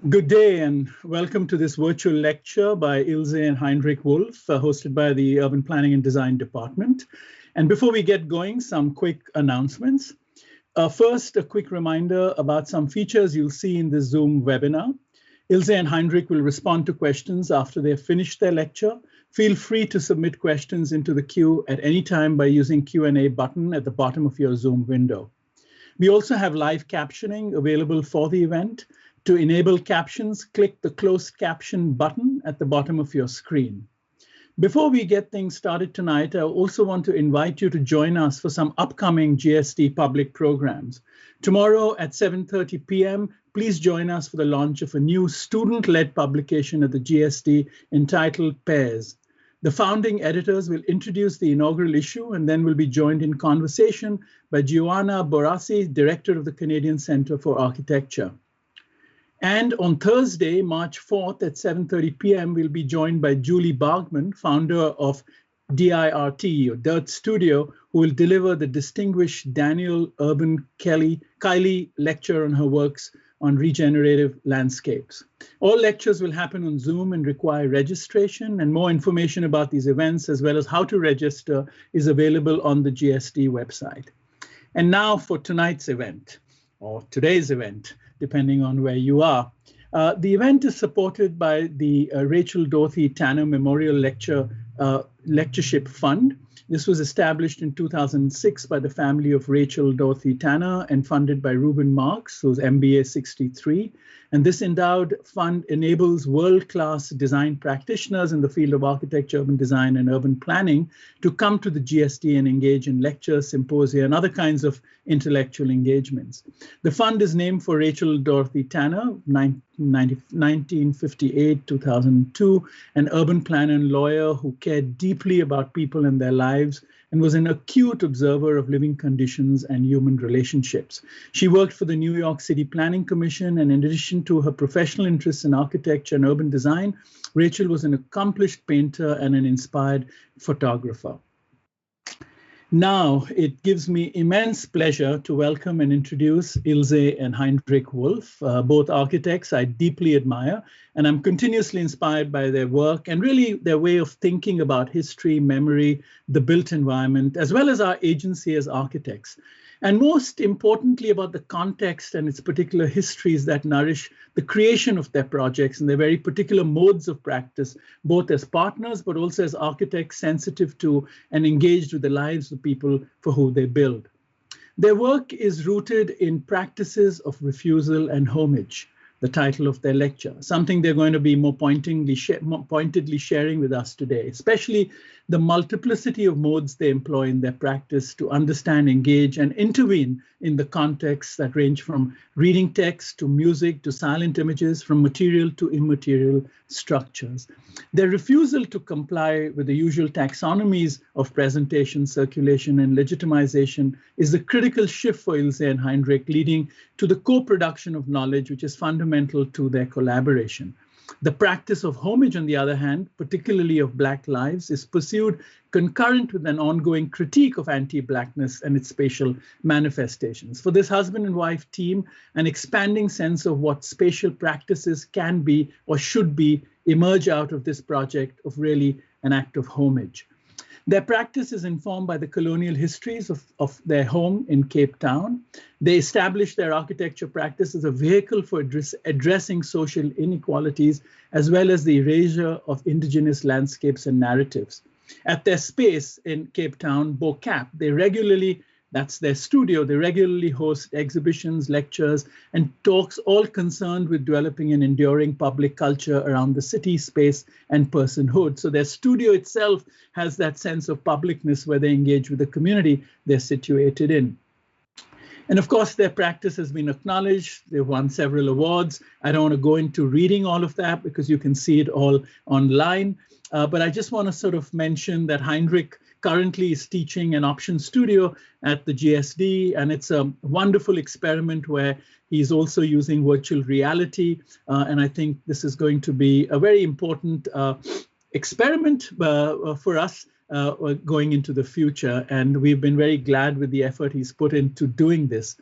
Good day and welcome to this virtual lecture by Ilze and Heinrich Wolff, hosted by the Urban Planning and Design Department. And before we get going, some quick announcements. First, a quick reminder about some features you'll see in this Zoom webinar. Ilze and Heinrich will respond to questions after they've finished their lecture. Feel free to submit questions into the queue at any time by using Q&A button at the bottom of your Zoom window. We also have live captioning available for the event. To enable captions, click the closed caption button at the bottom of your screen. Before we get things started tonight, I also want to invite you to join us for some upcoming GSD public programs. Tomorrow at 7:30 p.m., please join us for the launch of a new student-led publication at the GSD entitled Pairs. The founding editors will introduce the inaugural issue and then will be joined in conversation by Giovanna Borassi, Director of the Canadian Centre for Architecture. And on Thursday, March 4th at 7:30 p.m., we'll be joined by Julie Bargman, founder of DIRT, or Dirt Studio, who will deliver the distinguished Daniel Urban Kiley lecture on her works on regenerative landscapes. All lectures will happen on Zoom and require registration, and more information about these events, as well as how to register, is available on the GSD website. And now for tonight's event, or today's event, depending on where you are. The event is supported by the Rachel Dorothy Tanner Memorial Lectureship Fund. This was established in 2006 by the family of Rachel Dorothy Tanner and funded by Reuben Marks, who's MBA 63. And this endowed fund enables world-class design practitioners in the field of architecture, urban design, and urban planning to come to the GSD and engage in lectures, symposia, and other kinds of intellectual engagements. The fund is named for Rachel Dorothy Tanner, 1958-2002, an urban planner and lawyer who cared deeply about people and their lives and was an acute observer of living conditions and human relationships. She worked for the New York City Planning Commission, and in addition to her professional interests in architecture and urban design, Rachel was an accomplished painter and an inspired photographer. Now, it gives me immense pleasure to welcome and introduce Ilze and Heinrich Wolff, both architects I deeply admire, and I'm continuously inspired by their work and really their way of thinking about history, memory, the built environment, as well as our agency as architects. And most importantly, about the context and its particular histories that nourish the creation of their projects and their very particular modes of practice, both as partners, but also as architects sensitive to and engaged with the lives of people for who they build. Their work is rooted in practices of refusal and homage, the title of their lecture, something they're going to be more pointedly sharing with us today, especially the multiplicity of modes they employ in their practice to understand, engage, and intervene in the contexts that range from reading text to music to silent images, from material to immaterial structures. Their refusal to comply with the usual taxonomies of presentation, circulation, and legitimization is the critical shift for Ilze and Heinrich, leading to the co-production of knowledge, which is fundamental to their collaboration. The practice of homage, on the other hand, particularly of Black lives, is pursued concurrent with an ongoing critique of anti-blackness and its spatial manifestations. For this husband and wife team, an expanding sense of what spatial practices can be or should be emerge out of this project of really an act of homage. Their practice is informed by the colonial histories of their home in Cape Town. They established their architecture practice as a vehicle for addressing social inequalities, as well as the erasure of indigenous landscapes and narratives. At their space in Cape Town, Bocap, that's their studio, they regularly host exhibitions, lectures, and talks, all concerned with developing an enduring public culture around the city, space, and personhood. So their studio itself has that sense of publicness where they engage with the community they're situated in. And of course, their practice has been acknowledged. They've won several awards. I don't want to go into reading all of that because you can see it all online. But I just want to sort of mention that Heinrich currently is teaching an option studio at the GSD, and it's a wonderful experiment where he's also using virtual reality. And I think this is going to be a very important experiment for us going into the future. And we've been very glad with the effort he's put into doing this.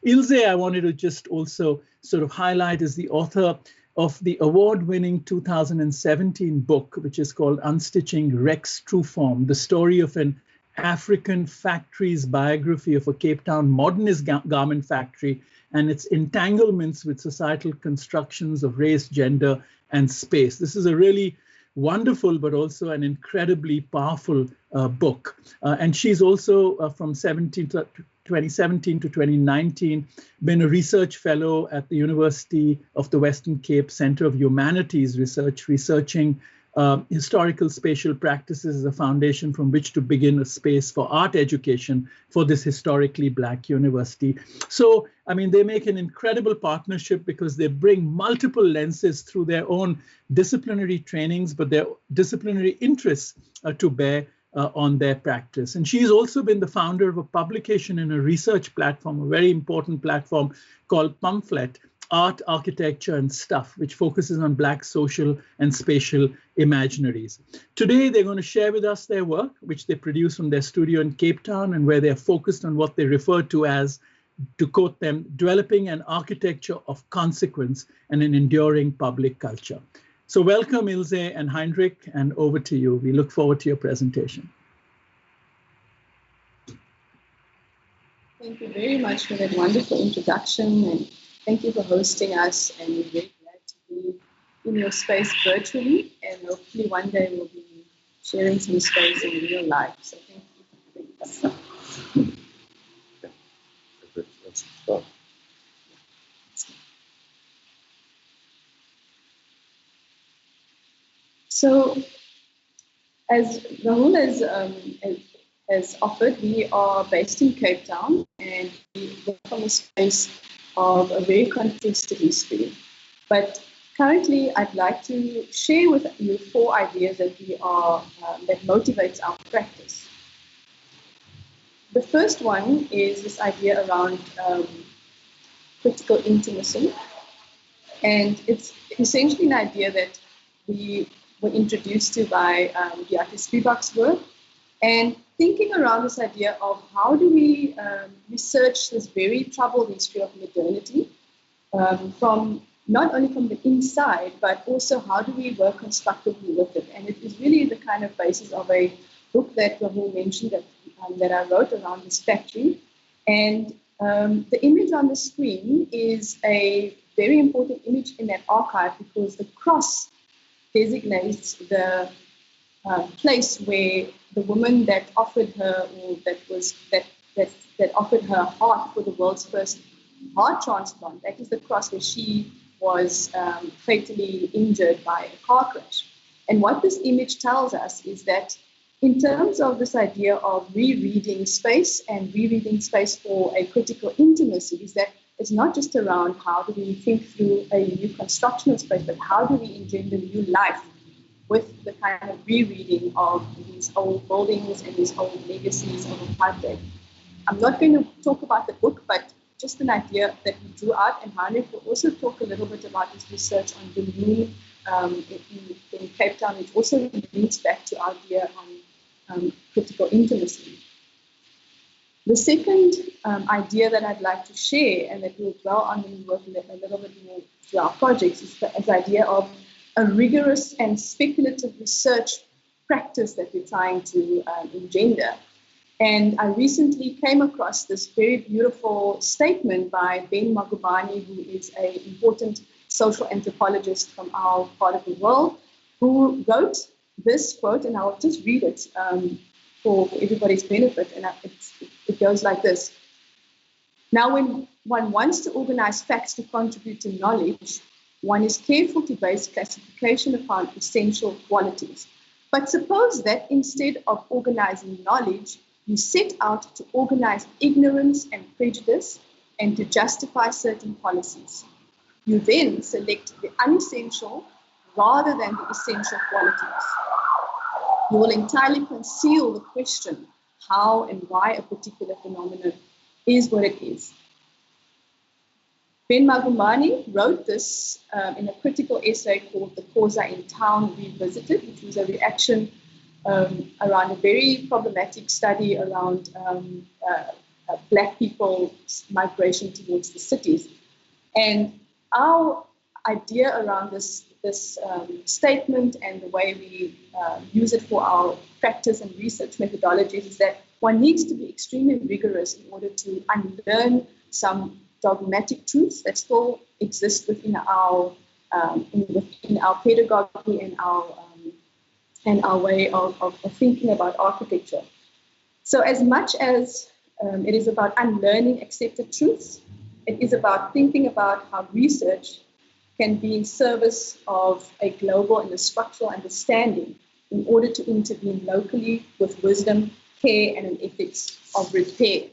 Ilze, I wanted to just also sort of highlight, is the author of the award-winning 2017 book, which is called Unstitching Rex True Form, the story of an African factory's biography of a Cape Town modernist garment factory and its entanglements with societal constructions of race, gender, and space. This is a really wonderful, but also an incredibly powerful book. And she's also from 2017 to 2019 been a research fellow at the University of the Western Cape Center of Humanities researching historical spatial practices as a foundation from which to begin a space for art education for this historically Black university. So, I mean, they make an incredible partnership because they bring multiple lenses through their own disciplinary trainings, but their disciplinary interests to bear on their practice. And she's also been the founder of a publication and a research platform, a very important platform called Pamphlet, Art, Architecture, and Stuff, which focuses on Black social and spatial imaginaries. Today, they're going to share with us their work, which they produce from their studio in Cape Town, and where they're focused on what they refer to as, to quote them, developing an architecture of consequence and an enduring public culture. So welcome, Ilze and Heinrich, and over to you. We look forward to your presentation. Thank you very much for that wonderful introduction, and thank you for hosting us, and we're very glad to be in your space virtually, and hopefully one day we'll be sharing some space in real life. So thank you for bringing us up. So, as Rahul has offered, we are based in Cape Town, and we work from a space of a very contested history. But currently, I'd like to share with you 4 ideas that that motivates our practice. The first one is this idea around critical intimacy, and it's essentially an idea that we were introduced to by Beate Spivak's work, and thinking around this idea of how do we research this very troubled history of modernity from not only from the inside, but also how do we work constructively with it. And it is really the kind of basis of a book that Rahul mentioned that I wrote around this factory. And the image on the screen is a very important image in that archive because the cross designates the place where the woman that offered her, or that offered her heart for the world's first heart transplant, that is the cross where she was fatally injured by a car crash. And what this image tells us is that in terms of this idea of rereading space and rereading space for a critical intimacy, is that it's not just around how do we think through a new construction of space, but how do we engender new life with the kind of rereading of these old buildings and these old legacies of apartheid. I'm not going to talk about the book, but just an idea that we drew out, and Heinrich will also talk a little bit about his research on the moon in Cape Town, which also links back to our idea on critical intimacy. The second idea that I'd like to share, and that we'll dwell on when we work a little bit more through our projects, is the idea of a rigorous and speculative research practice that we're trying to engender. And I recently came across this very beautiful statement by Ben Magubane, who is an important social anthropologist from our part of the world, who wrote this quote, and I'll just read it for everybody's benefit, and it goes like this. Now, when one wants to organize facts to contribute to knowledge, one is careful to base classification upon essential qualities. But suppose that instead of organizing knowledge, you set out to organize ignorance and prejudice and to justify certain policies. You then select the unessential rather than the essential qualities. You will entirely conceal the question how and why a particular phenomenon is what it is. Ben Magubane wrote this in a critical essay called The Causa in Town Revisited, which was a reaction around a very problematic study around Black people's migration towards the cities. And our idea around this statement and the way we use it for our practice and research methodologies is that one needs to be extremely rigorous in order to unlearn some dogmatic truths that still exist within our pedagogy and our way of thinking about architecture. So as much as it is about unlearning accepted truths, it is about thinking about how research can be in service of a global and a structural understanding in order to intervene locally with wisdom, care, and an ethics of repair.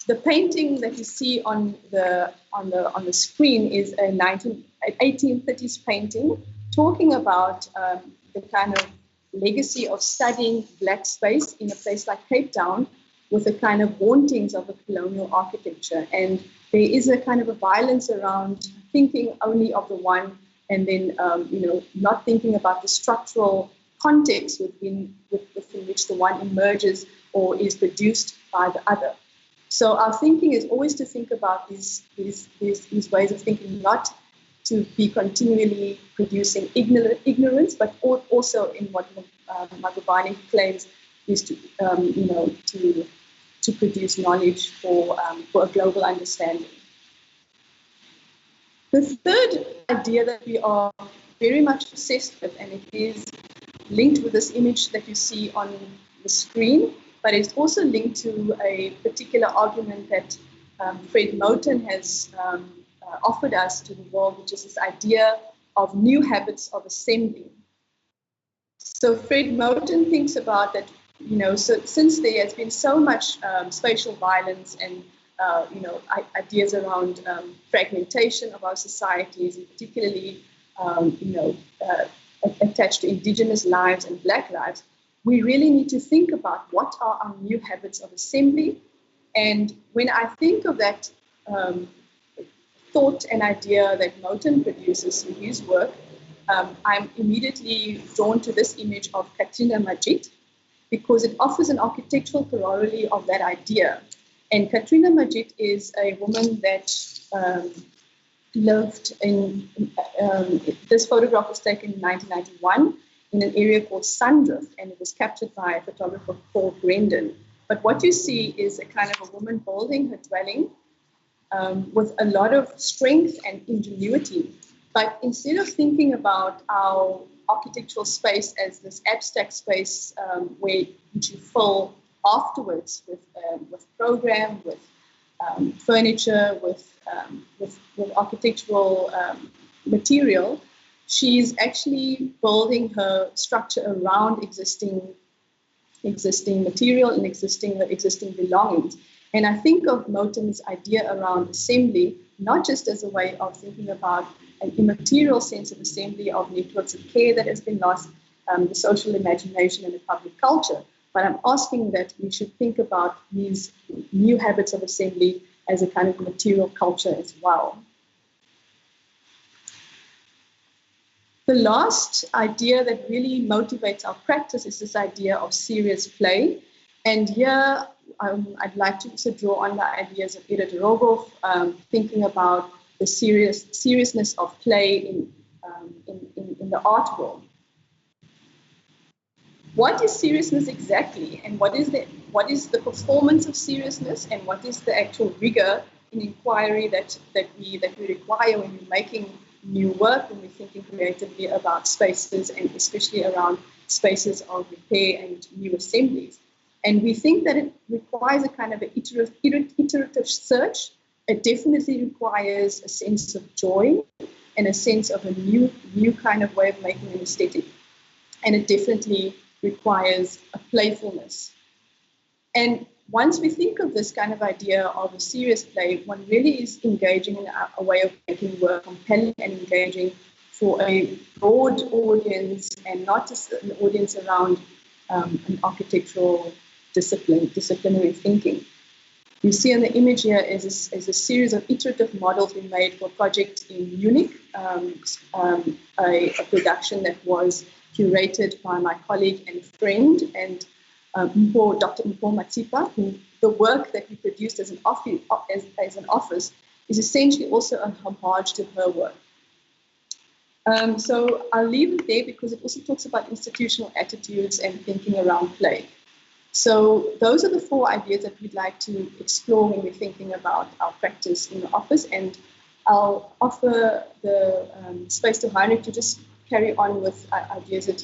The painting that you see on the screen is a 1830s painting talking about the kind of legacy of studying black space in a place like Cape Town with the kind of hauntings of a colonial architecture. And there is a kind of a violence around thinking only of the one and then, not thinking about the structural context within which the one emerges or is produced by the other. So our thinking is always to think about these ways of thinking, not to be continually producing ignorance, but also in what Magubani claims is to produce knowledge for a global understanding. The third idea that we are very much obsessed with, and it is linked with this image that you see on the screen, but it's also linked to a particular argument that Fred Moten has offered us to the world, which is this idea of new habits of assembly. So Fred Moten thinks about that, so since there has been so much spatial violence and, ideas around fragmentation of our societies, and particularly, attached to indigenous lives and black lives, we really need to think about what are our new habits of assembly. And when I think of that thought and idea that Moten produces in his work, I'm immediately drawn to this image of Katrina Majid because it offers an architectural corollary of that idea. And Katrina Majid is a woman that lived in, this photograph was taken in 1991 in an area called Sundrift, and it was captured by a photographer called Brendan. But what you see is a kind of a woman building her dwelling with a lot of strength and ingenuity. But instead of thinking about our architectural space as this abstract space which you fill afterwards with program, with furniture, with architectural material, she's actually building her structure around existing material and existing belongings. And I think of Moten's idea around assembly, not just as a way of thinking about an immaterial sense of assembly of networks of care that has been lost, the social imagination and the public culture, but I'm asking that we should think about these new habits of assembly as a kind of material culture as well. The last idea that really motivates our practice is this idea of serious play. And here I'd like to also draw on the ideas of Edith Rogoff, thinking about the seriousness of play in the art world. What is seriousness exactly, and what is the performance of seriousness, and what is the actual rigor in inquiry that we require when we're making new work, when we're thinking creatively about spaces, and especially around spaces of repair and new assemblies? And we think that it requires a kind of an iterative search. It definitely requires a sense of joy and a sense of a new kind of way of making an aesthetic. And it definitely requires a playfulness. And once we think of this kind of idea of a serious play, one really is engaging in a way of making work compelling and engaging for a broad audience, and not just an audience around an architectural disciplinary thinking. You see in the image here is a series of iterative models we made for a project in Munich, a production that was curated by my colleague and friend and Dr. Mpo Matipa, who the work that we produced as an office is essentially also a homage to her work. So I'll leave it there because it also talks about institutional attitudes and thinking around play. So those are the 4 ideas that we'd like to explore when we're thinking about our practice in the office, and I'll offer the space to Heinrich to just carry on with ideas that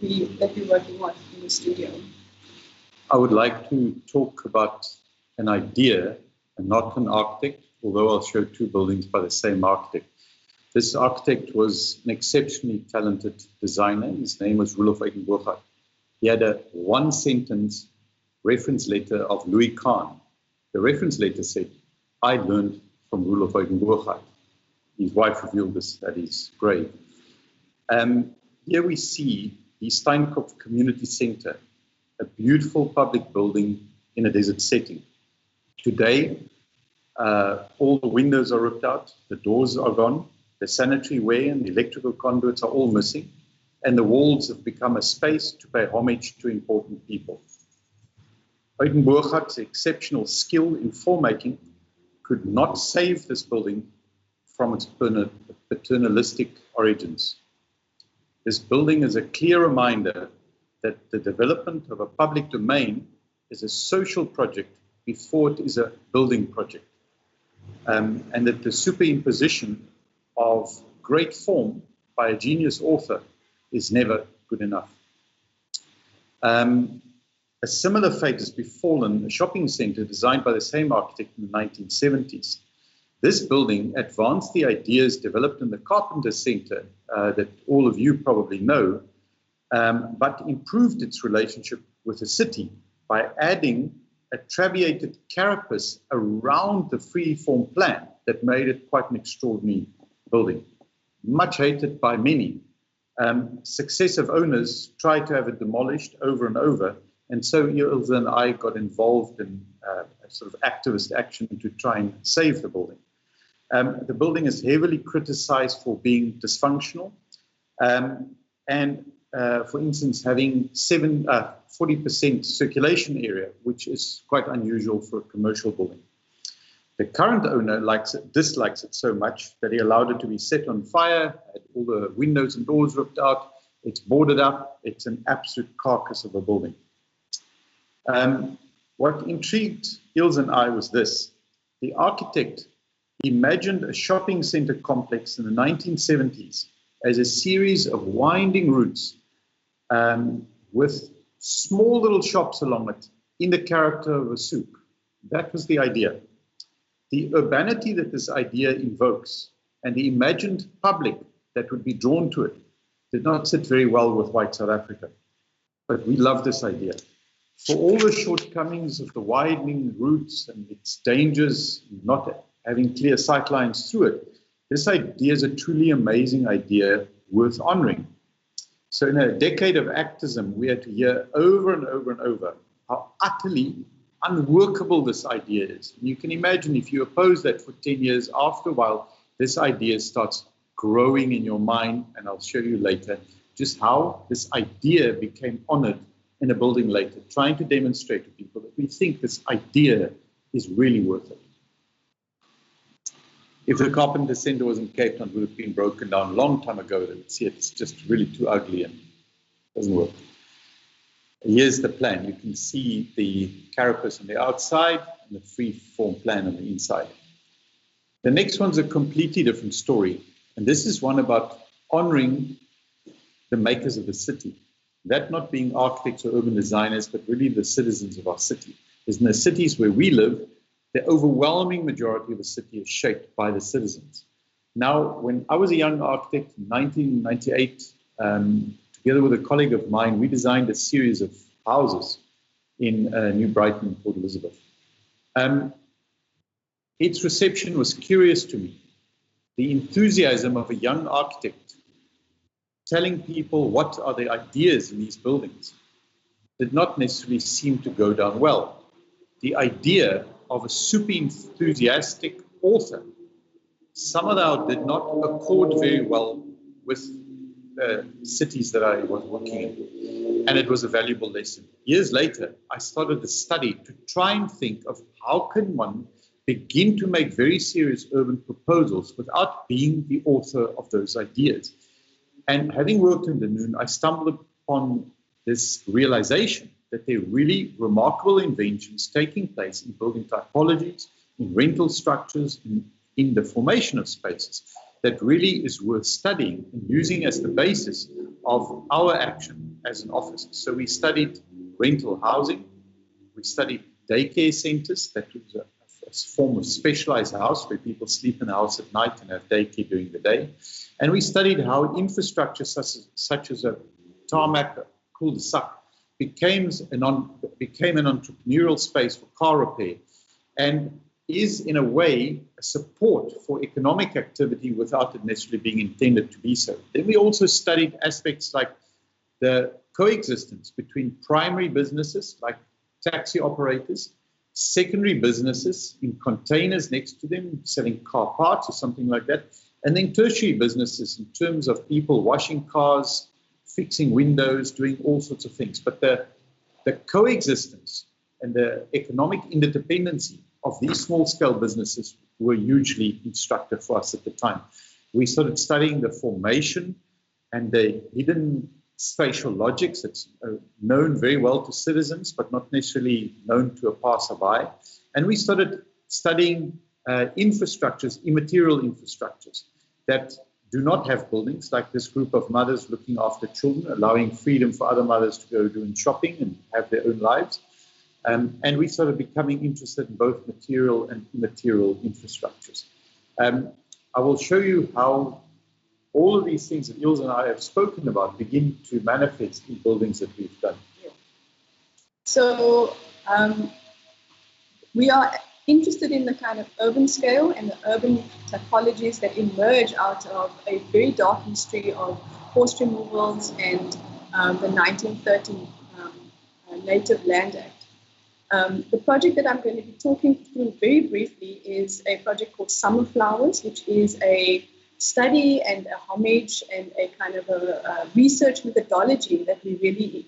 we're working on in the studio. I would like to talk about an idea and not an architect, although I'll show 2 buildings by the same architect. This architect was an exceptionally talented designer. His name was Wolff Architects. He had a 1-sentence reference letter of Louis Kahn. The reference letter said, "I learned from Wolff Architects." His wife revealed this at his grave. Here we see the Steinkopf Community Center, a beautiful public building in a desert setting. Today, all the windows are ripped out, the doors are gone, the sanitary ware and the electrical conduits are all missing, and the walls have become a space to pay homage to important people. Uitenboga's exceptional skill in filmmaking could not save this building from its paternalistic origins. This building is a clear reminder that the development of a public domain is a social project before it is a building project, and that the superimposition of great form by a genius author is never good enough. A similar fate has befallen a shopping center designed by the same architect in the 1970s. This building advanced the ideas developed in the Carpenter Center that all of you probably know, but improved its relationship with the city by adding a trabeated carapace around the free-form plan that made it quite an extraordinary building, much hated by many. Successive owners tried to have it demolished over and over, and so Ilze and I got involved in a sort of activist action to try and save the building. The building is heavily criticized for being dysfunctional, and for instance, having 40% circulation area, which is quite unusual for a commercial building. The current owner dislikes it so much that he allowed it to be set on fire, had all the windows and doors ripped out, it's boarded up, it's an absolute carcass of a building. What intrigued Ilze and I was this: the architect imagined a shopping center complex in the 1970s as a series of winding routes with small little shops along it in the character of a souk. That was the idea. The urbanity that this idea invokes and the imagined public that would be drawn to it did not sit very well with white South Africa. But we love this idea. For all the shortcomings of the widening routes and its dangers, not having clear sightlines through it, this idea is a truly amazing idea worth honoring. So in a decade of activism, we had to hear over and over and over how utterly unworkable this idea is. And you can imagine if you oppose that for 10 years, after a while, this idea starts growing in your mind, and I'll show you later just how this idea became honored in a building later, trying to demonstrate to people that we think this idea is really worth it. If the Carpenter Center was in Cape Town, it would have been broken down a long time ago. They would see it's just really too ugly and doesn't work. Here's the plan. You can see the carapace on the outside and the free-form plan on the inside. The next one's a completely different story. And this is one about honoring the makers of the city. That not being architects or urban designers, but really the citizens of our city. Because in the cities where we live, the overwhelming majority of the city is shaped by the citizens. Now, when I was a young architect in 1998, together with a colleague of mine, we designed a series of houses in New Brighton, Port Elizabeth. Its reception was curious to me. The enthusiasm of a young architect telling people what are the ideas in these buildings did not necessarily seem to go down well. The idea of a super enthusiastic author somehow did not accord very well with cities that I was working in, and it was a valuable lesson. Years later, I started a study to try and think of how can one begin to make very serious urban proposals without being the author of those ideas. And having worked in Dunoon, I stumbled upon this realization that there are really remarkable inventions taking place in building typologies, in rental structures, in the formation of spaces that really is worth studying and using as the basis of our action as an office. So we studied rental housing, we studied daycare centers, that was a form of specialized house where people sleep in the house at night and have daycare during the day. And we studied how infrastructure such as a tarmac, cul-de-sac, became an entrepreneurial space for car repair and is in a way a support for economic activity without it necessarily being intended to be so. Then we also studied aspects like the coexistence between primary businesses like taxi operators, secondary businesses in containers next to them, selling car parts or something like that, and then tertiary businesses in terms of people washing cars, fixing windows, doing all sorts of things. But the coexistence and the economic interdependency of these small-scale businesses were hugely instructive for us at the time. We started studying the formation and the hidden spatial logics that's known very well to citizens, but not necessarily known to a passerby. And we started studying infrastructures, immaterial infrastructures that do not have buildings, like this group of mothers looking after children, allowing freedom for other mothers to go doing shopping and have their own lives. And we started becoming interested in both material and immaterial infrastructures. I will show you how all of these things that Ilze and I have spoken about begin to manifest in buildings that we've done. Yeah. So we are interested in the kind of urban scale and the urban typologies that emerge out of a very dark history of forced removals and the 1913 Native Land Act. The project that I'm going to be talking through very briefly is a project called Summer Flowers, which is a study and a homage and a kind of a research methodology that we really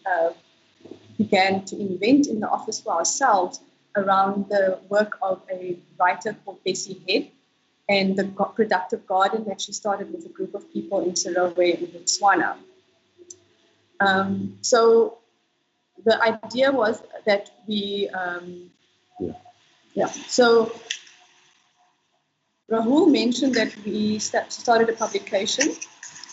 began to invent in the office for ourselves around the work of a writer called Bessie Head and the productive garden that she started with a group of people in Sarowe in Botswana. So the idea was that we, so Rahul mentioned that we started a publication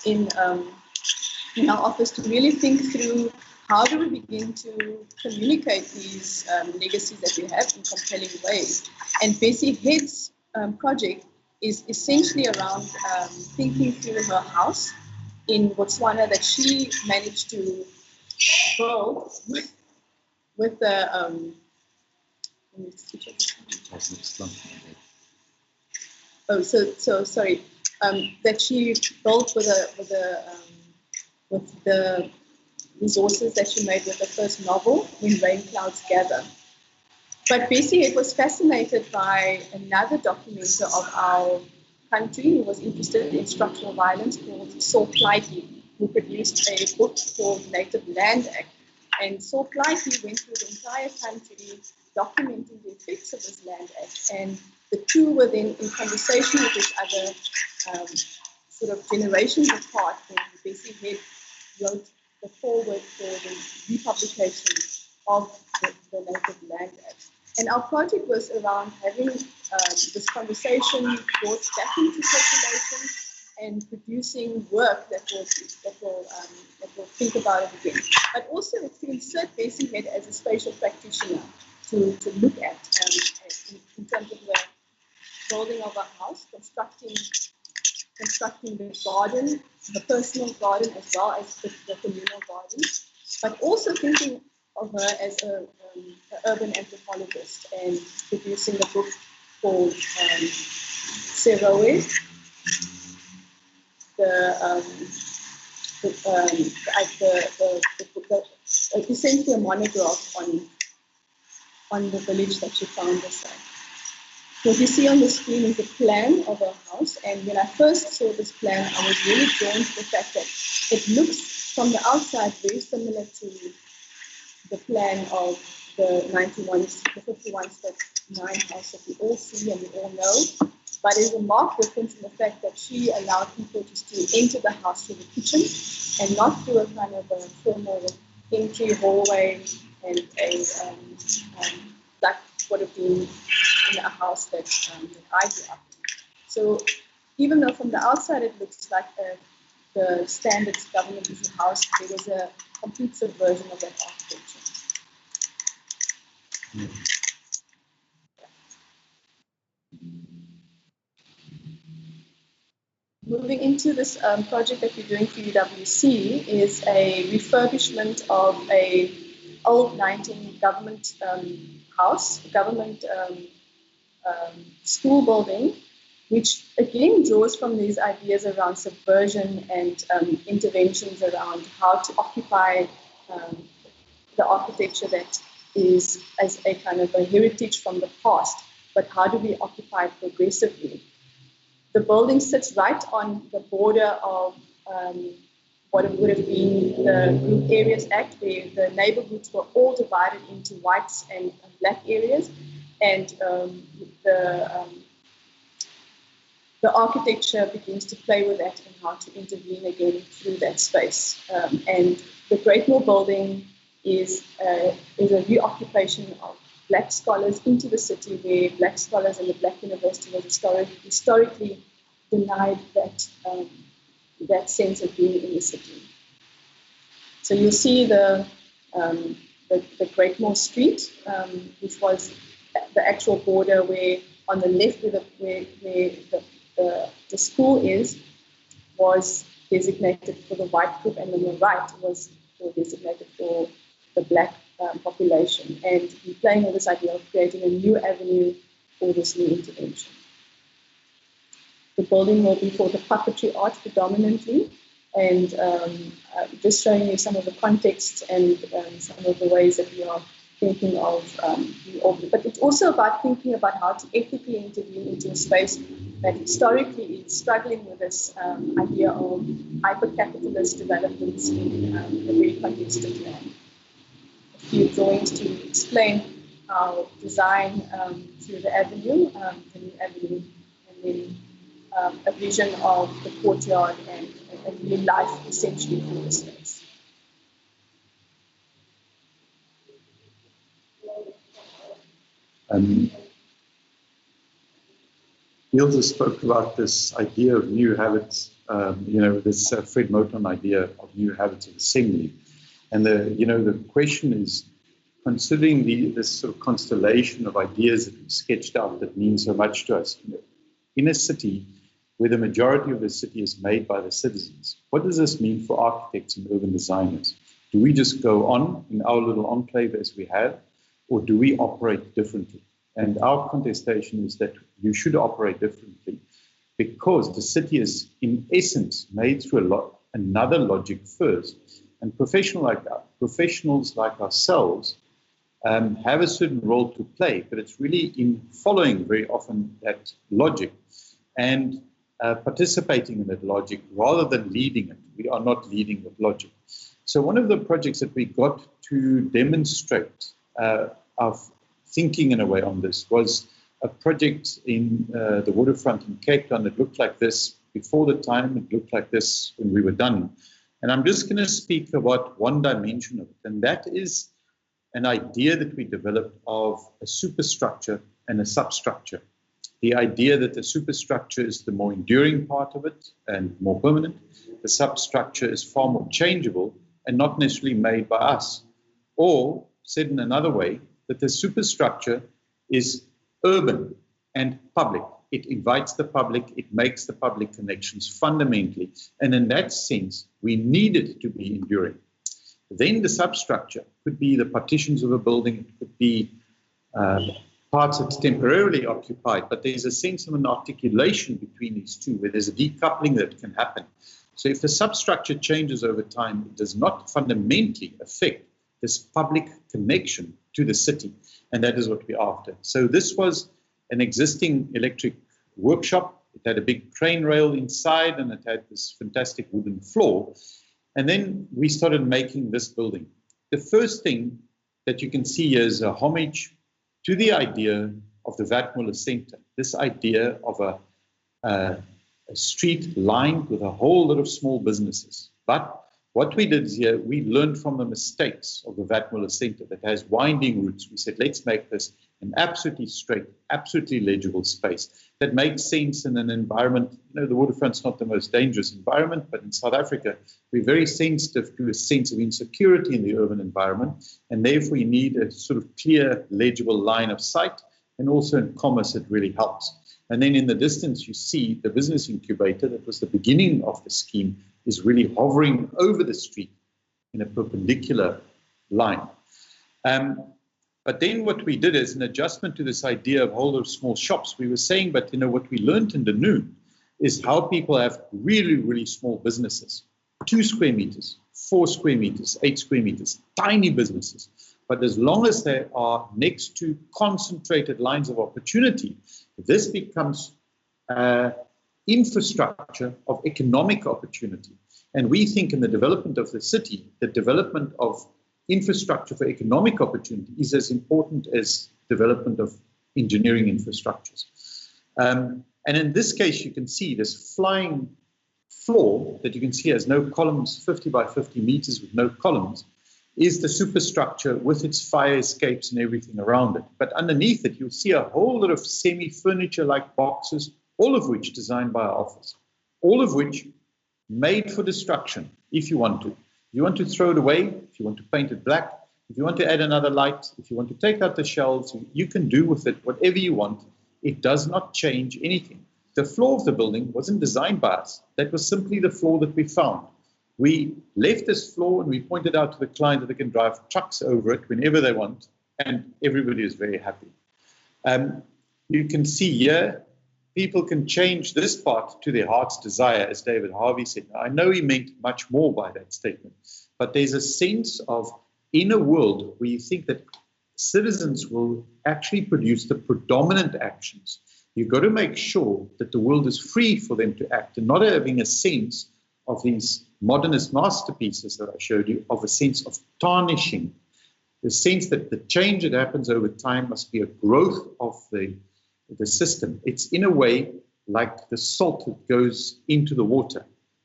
in our office to really think through how do we begin to communicate these legacies that we have in compelling ways. And Bessie Head's project is essentially around thinking through her house in Botswana that she managed to build with the that she built with the resources that she made with the first novel, When Rain Clouds Gather. But Bessie Head was fascinated by another documenter of our country who was interested in structural violence called Saul Clytie, who produced a book called Native Land Act. And Saul Clytie went through the entire country documenting the effects of this Land Act. And the two were then in conversation with each other, sort of generations apart, when Bessie Head wrote the foreword for the republication of the Native Land Act. And our project was around having this conversation brought back into circulation and producing work that will think about it again. But also to insert Bessie Head as a spatial practitioner to look at in terms of the building of a house, constructing the garden, the personal garden as well as the communal garden, but also thinking of her as an urban anthropologist and producing a book called Sarowe, essentially a monograph on the village that she found herself. What you see on the screen is a plan of a house, and when I first saw this plan, I was really drawn to the fact that it looks from the outside very similar to the plan of the 51-9 house that we all see and we all know. But there's a marked difference in the fact that she allowed people just to enter the house through the kitchen and not through a kind of a formal entry hallway and a like would have been in a house that I grew up in. So even though from the outside it looks like the standard government house, there was a complete subversion of that architecture. Moving into this project that we're doing for UWC is a refurbishment of a old 19 government house, government school building, which again draws from these ideas around subversion and interventions around how to occupy the architecture that is as a kind of a heritage from the past, but how do we occupy it progressively? The building sits right on the border of what would have been the Group Areas Act, where the neighborhoods were all divided into whites and black areas, and the architecture begins to play with that and how to intervene again through that space. And the Great Mill building is a reoccupation of black scholars into the city, where black scholars and the Black University was historically denied that sense of being in the city. So you'll see the Great Mill Street, which was the actual border where on the left where the school was designated for the white group, and on the right was designated for the black population. And we're playing with this idea of creating a new avenue for this new intervention. The building will be for the puppetry art predominantly, and just showing you some of the contexts and some of the ways that we are thinking of but it's also about thinking about how to ethically intervene into a space that historically is struggling with this idea of hyper-capitalist developments in the very congested land. A few drawings to explain how design through the avenue, the new avenue, and then a vision of the courtyard and a new life essentially for the space. Ilze spoke about this idea of new habits, this Fred Moten idea of new habits of assembly. And the question is, considering this sort of constellation of ideas that we've sketched out that mean so much to us, in a city where the majority of the city is made by the citizens, what does this mean for architects and urban designers? Do we just go on in our little enclave as we have, or do we operate differently? And our contestation is that you should operate differently, because the city is, in essence, made through another logic first. And professionals like ourselves have a certain role to play, but it's really in following very often that logic and participating in that logic rather than leading it. We are not leading with logic. So one of the projects that we got to demonstrate our thinking in a way on this was a project in the waterfront in Cape Town. It looked like this before the time, it looked like this when we were done. And I'm just going to speak about one dimension of it, and that is an idea that we developed of a superstructure and a substructure. The idea that the superstructure is the more enduring part of it and more permanent. The substructure is far more changeable and not necessarily made by us. Or, said in another way, that the superstructure is urban and public. It invites the public, it makes the public connections fundamentally. And in that sense, we need it to be enduring. Then the substructure could be the partitions of a building, it could be parts that's temporarily occupied, but there's a sense of an articulation between these two, where there's a decoupling that can happen. So if the substructure changes over time, it does not fundamentally affect this public connection to the city, and that is what we're after. So this was an existing electric workshop. It had a big crane rail inside, and it had this fantastic wooden floor. And then we started making this building. The first thing that you can see here is a homage to the idea of the Wärtmuller Center, this idea of a street lined with a whole lot of small businesses. But what we did here, we learned from the mistakes of the Wärtmuller Center that has winding routes. We said, let's make this an absolutely straight, absolutely legible space that makes sense in an environment. You know, the waterfront's not the most dangerous environment, but in South Africa, we're very sensitive to a sense of insecurity in the urban environment, and therefore you need a sort of clear, legible line of sight, and also in commerce it really helps. And then in the distance, you see the business incubator that was the beginning of the scheme is really hovering over the street in a perpendicular line. But then what we did is an adjustment to this idea of whole lot of small shops. We were saying, but you know, what we learned in Danone is how people have really, really small businesses, 2 square meters, 4 square meters, 8 square meters, tiny businesses. But as long as they are next to concentrated lines of opportunity, this becomes infrastructure of economic opportunity. And we think in the development of the city, the development of infrastructure for economic opportunity is as important as development of engineering infrastructures. And in this case, you can see this flying floor that you can see has no columns, 50 by 50 meters with no columns, is the superstructure with its fire escapes and everything around it. But underneath it, you'll see a whole lot of semi-furniture-like boxes, all of which designed by our office, all of which made for destruction, if you want to. If you want to throw it away, if you want to paint it black, if you want to add another light, if you want to take out the shelves, you can do with it whatever you want. It does not change anything. The floor of the building wasn't designed by us. That was simply the floor that we found. We left this floor and we pointed out to the client that they can drive trucks over it whenever they want, and everybody is very happy. You can see here, people can change this part to their heart's desire, as David Harvey said. Now, I know he meant much more by that statement, but there's a sense of, in a world where you think that citizens will actually produce the predominant actions, you've got to make sure that the world is free for them to act and not having a sense of these modernist masterpieces that I showed you, of a sense of tarnishing, the sense that the change that happens over time must be a growth of the system. It's in a way like the salt that goes into the water.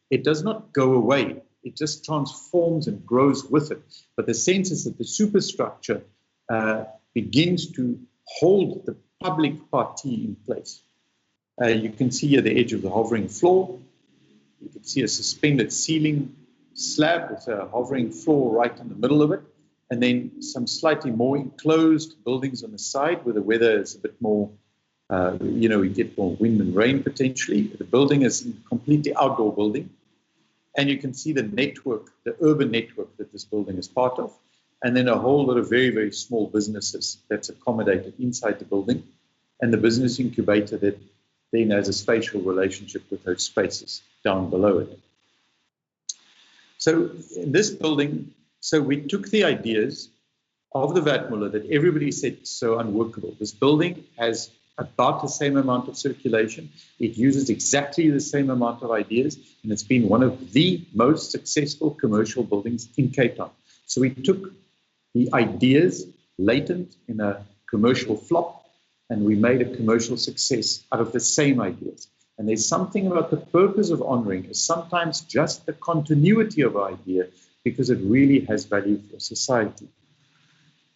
It does not go away. It just transforms and grows with it. But the sense is that the superstructure begins to hold the public party in place. You can see here the edge of the hovering floor. You can see a suspended ceiling slab with a hovering floor right in the middle of it, and then some slightly more enclosed buildings on the side where the weather is a bit more, we get more wind and rain potentially. The building is a completely outdoor building, and you can see the network, the urban network that this building is part of, and then a whole lot of very, very small businesses that's accommodated inside the building, and the business incubator that then has a spatial relationship with those spaces down below it. So in this building, so we took the ideas of the Wärtmuller that everybody said so unworkable. This building has about the same amount of circulation. It uses exactly the same amount of ideas, and it's been one of the most successful commercial buildings in Cape Town. So we took the ideas latent in a commercial flop, and we made a commercial success out of the same ideas. And there's something about the purpose of honoring is sometimes just the continuity of an idea because it really has value for society.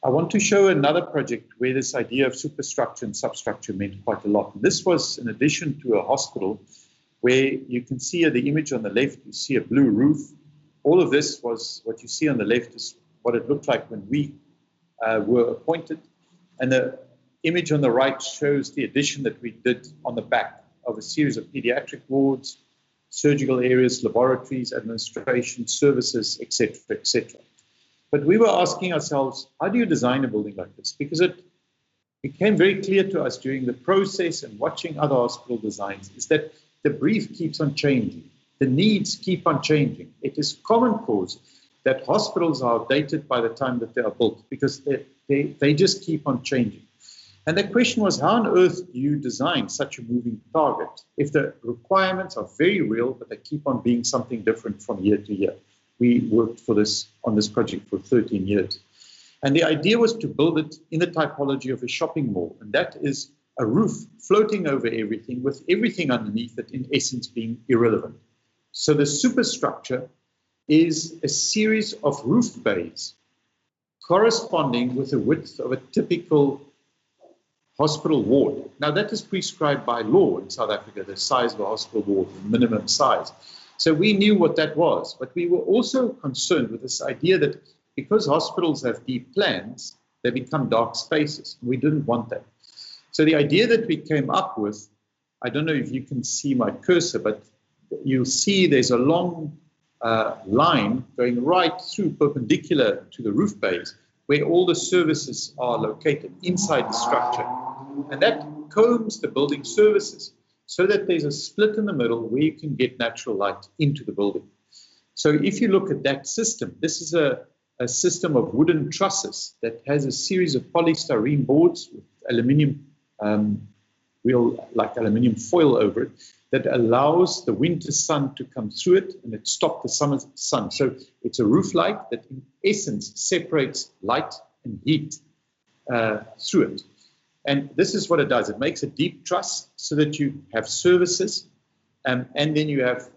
I want to show another project where this idea of superstructure and substructure meant quite a lot. This was in addition to a hospital where you can see the image on the left, you see a blue roof. All of this was what you see on the left is what it looked like when we were appointed. And the image on the right shows the addition that we did on the back of a series of pediatric wards, surgical areas, laboratories, administration, services, etc., etc. But we were asking ourselves, how do you design a building like this? Because it became very clear to us during the process and watching other hospital designs is that the brief keeps on changing. The needs keep on changing. It is common cause that hospitals are outdated by the time that they are built because they just keep on changing. And the question was, how on earth do you design such a moving target if the requirements are very real, but they keep on being something different from year to year? We worked on this project for 13 years. And the idea was to build it in the typology of a shopping mall, and that is a roof floating over everything with everything underneath it in essence being irrelevant. So the superstructure is a series of roof bays corresponding with the width of a typical hospital ward. Now that is prescribed by law in South Africa, the size of a hospital ward, the minimum size. So we knew what that was, but we were also concerned with this idea that because hospitals have deep plans, they become dark spaces. We didn't want that. So the idea that we came up with, I don't know if you can see my cursor, but you'll see there's a long line going right through perpendicular to the roof bays where all the services are located inside the structure. And that combs the building services so that there's a split in the middle where you can get natural light into the building. So if you look at that system, this is a system of wooden trusses that has a series of polystyrene boards with aluminium, aluminium foil over it, that allows the winter sun to come through it and it stops the summer sun. So it's a roof light that in essence separates light and heat through it. And this is what it does. It makes a deep truss so that you have services and then you have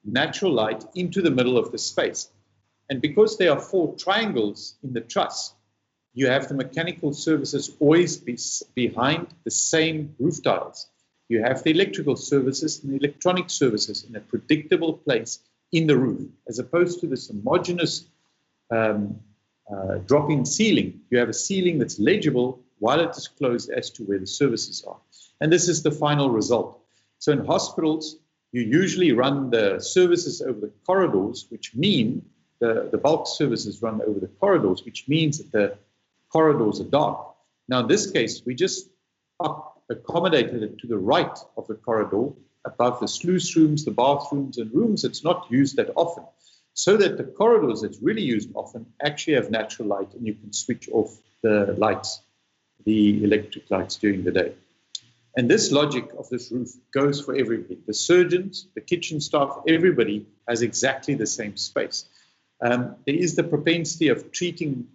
natural light into the middle of the space. And because there are 4 triangles in the truss, you have the mechanical services always behind the same roof tiles. You have the electrical services and the electronic services in a predictable place in the roof, as opposed to this homogeneous drop-in ceiling. You have a ceiling that's legible while it is closed as to where the services are. And this is the final result. So in hospitals, you usually run the services over the corridors, which mean the bulk services run over the corridors, which means that the corridors are dark. Now, in this case, we just accommodated it to the right of the corridor, above the sluice rooms, the bathrooms, and rooms that's not used that often, so that the corridors that's really used often actually have natural light and you can switch off the lights, the electric lights during the day. And this logic of this roof goes for everybody. The surgeons, the kitchen staff, everybody has exactly the same space. There is the propensity of treating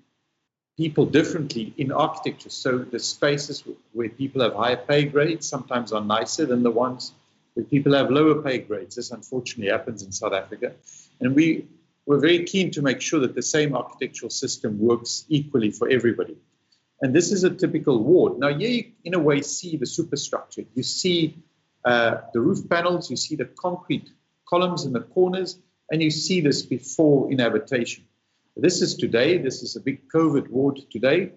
people differently in architecture. So the spaces where people have higher pay grades sometimes are nicer than the ones where people have lower pay grades. This unfortunately happens in South Africa. And we were very keen to make sure that the same architectural system works equally for everybody. And this is a typical ward. Now, here you, in a way, see the superstructure. You see the roof panels, you see the concrete columns in the corners, and you see this before inhabitation. This is today. This is a big COVID ward today.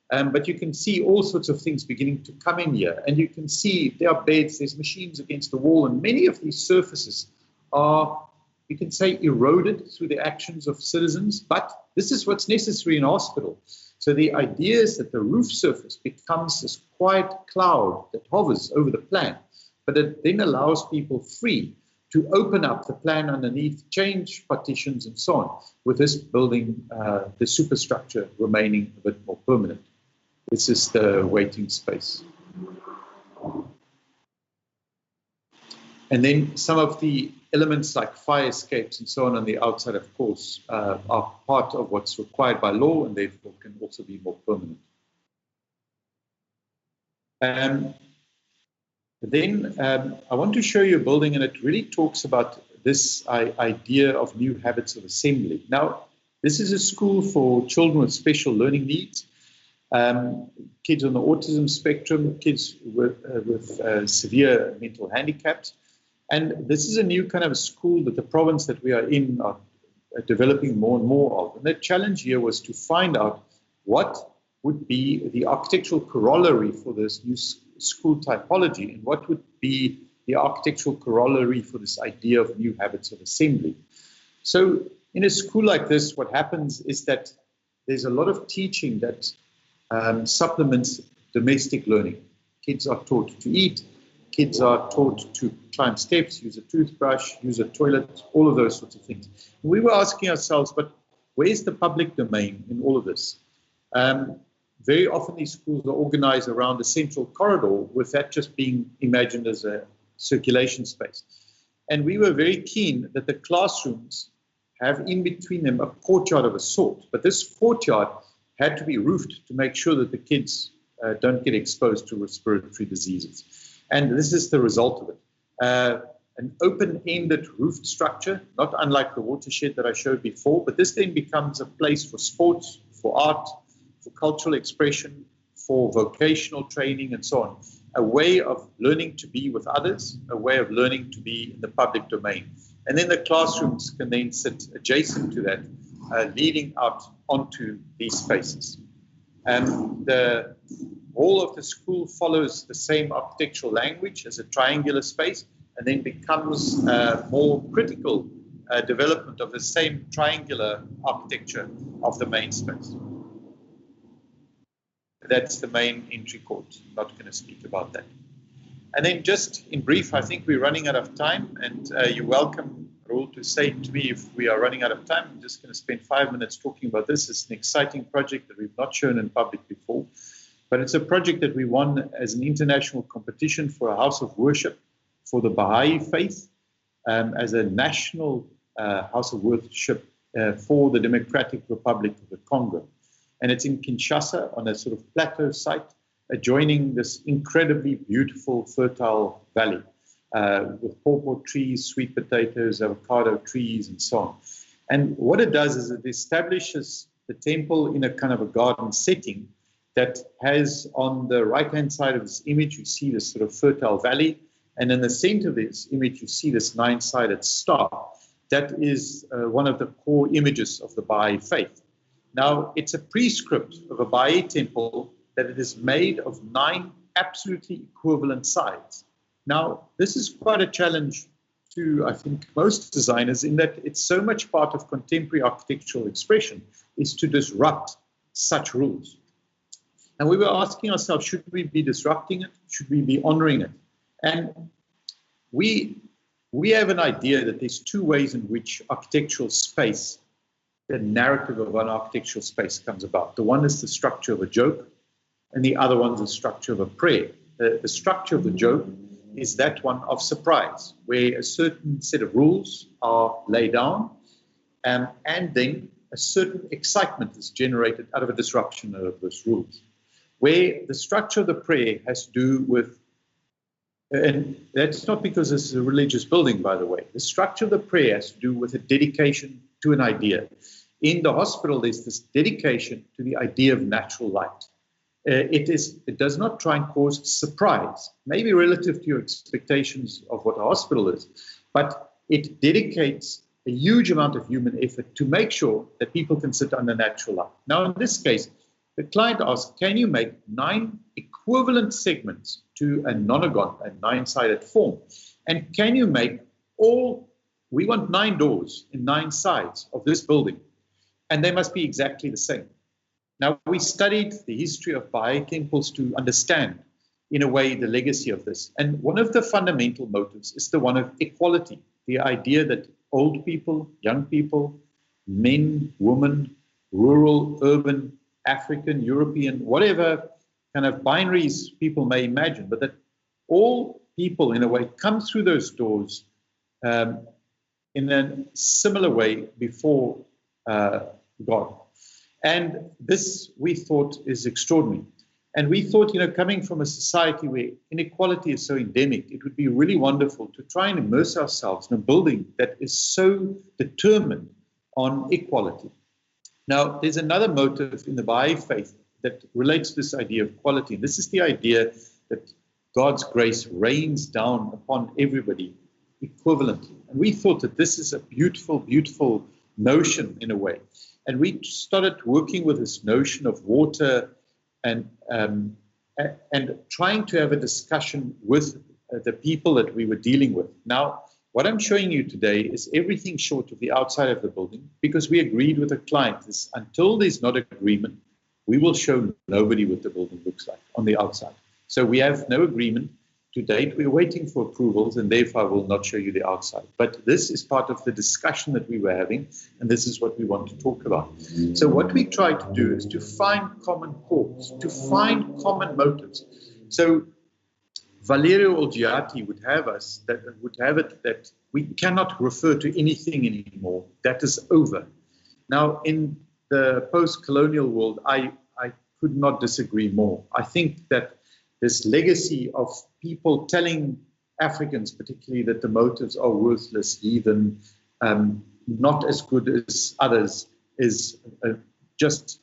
But you can see all sorts of things beginning to come in here. And you can see there are beds, there's machines against the wall, and many of these surfaces are, you can say, eroded through the actions of citizens. But this is what's necessary in a hospital. So the idea is that the roof surface becomes this quiet cloud that hovers over the plan, but it then allows people free to open up the plan underneath, change partitions and so on, with this building, the superstructure remaining a bit more permanent. This is the waiting space. And then some of the elements like fire escapes and so on the outside, of course, are part of what's required by law and therefore can also be more permanent. Then I want to show you a building, and it really talks about this idea of new habits of assembly. Now, this is a school for children with special learning needs, kids on the autism spectrum, kids with severe mental handicaps. And this is a new kind of school that the province that we are in are developing more and more of. And the challenge here was to find out what would be the architectural corollary for this new school typology, and what would be the architectural corollary for this idea of new habits of assembly. So in a school like this, what happens is that there's a lot of teaching that supplements domestic learning. Kids are taught to eat. Kids are taught to climb steps, use a toothbrush, use a toilet, all of those sorts of things. And we were asking ourselves, but where's the public domain in all of this? Very often these schools are organized around a central corridor, with that just being imagined as a circulation space. And we were very keen that the classrooms have in between them a courtyard of a sort. But this courtyard had to be roofed to make sure that the kids don't get exposed to respiratory diseases. And this is the result of it. An open-ended roofed structure, not unlike the watershed that I showed before, but this then becomes a place for sports, for art, for cultural expression, for vocational training, and so on. A way of learning to be with others, a way of learning to be in the public domain. And then the classrooms can then sit adjacent to that, leading out onto these spaces. The whole of the school follows the same architectural language as a triangular space, and then becomes more critical development of the same triangular architecture of the main space. That's the main entry court. I'm not going to speak about that. And then just in brief, I think we're running out of time, and you're welcome, Raul, to say to me if we are running out of time. I'm just going to spend 5 minutes talking about this. It's an exciting project that we've not shown in public before, but it's a project that we won as an international competition for a house of worship for the Baha'i faith, as a national house of worship for the Democratic Republic of the Congo. And it's in Kinshasa on a sort of plateau site adjoining this incredibly beautiful, fertile valley with pawpaw trees, sweet potatoes, avocado trees, and so on. And what it does is it establishes the temple in a kind of a garden setting that has on the right-hand side of this image, you see this sort of fertile valley. And in the center of this image, you see this nine-sided star. That is one of the core images of the Baha'i faith. Now, it's a prescript of a Baha'i temple that it is made of 9 absolutely equivalent sides. Now, this is quite a challenge to, I think, most designers, in that it's so much part of contemporary architectural expression is to disrupt such rules. And we were asking ourselves, should we be disrupting it? Should we be honoring it? And we have an idea that there's 2 ways in which architectural space, the narrative of an architectural space comes about. The one is the structure of a joke, and the other one is the structure of a prayer. The structure of the joke is that one of surprise, where a certain set of rules are laid down, and then a certain excitement is generated out of a disruption of those rules. Where the structure of the prayer has to do with, and that's not because this is a religious building, by the way. The structure of the prayer has to do with a dedication to an idea. In the hospital, there's this dedication to the idea of natural light. It does not try and cause surprise, maybe relative to your expectations of what a hospital is, but it dedicates a huge amount of human effort to make sure that people can sit under natural light. Now, in this case, the client asks, can you make 9 equivalent segments to a nonagon, a 9-sided form? And can you make we want 9 doors in 9 sides of this building, and they must be exactly the same. Now, we studied the history of Baha'i temples to understand, in a way, the legacy of this. And one of the fundamental motives is the one of equality, the idea that old people, young people, men, women, rural, urban, African, European, whatever kind of binaries people may imagine, but that all people, in a way, come through those doors in a similar way before God. And this, we thought, is extraordinary. And we thought, coming from a society where inequality is so endemic, it would be really wonderful to try and immerse ourselves in a building that is so determined on equality. Now, there's another motive in the Baha'i faith that relates to this idea of equality. And this is the idea that God's grace rains down upon everybody equivalently. And we thought that this is a beautiful, beautiful notion in a way. And we started working with this notion of water and trying to have a discussion with the people that we were dealing with. Now, what I'm showing you today is everything short of the outside of the building, because we agreed with the client this, until there's not agreement, we will show nobody what the building looks like on the outside. So we have no agreement to date. We're waiting for approvals, and therefore I will not show you the outside. But this is part of the discussion that we were having, and this is what we want to talk about. So what we try to do is to find common cause, to find common motives. So Valerio Olgiati would have it that we cannot refer to anything anymore. That is over. Now, in the post-colonial world, I could not disagree more. I think that this legacy of people telling Africans, particularly, that the motives are worthless, heathen, not as good as others, is just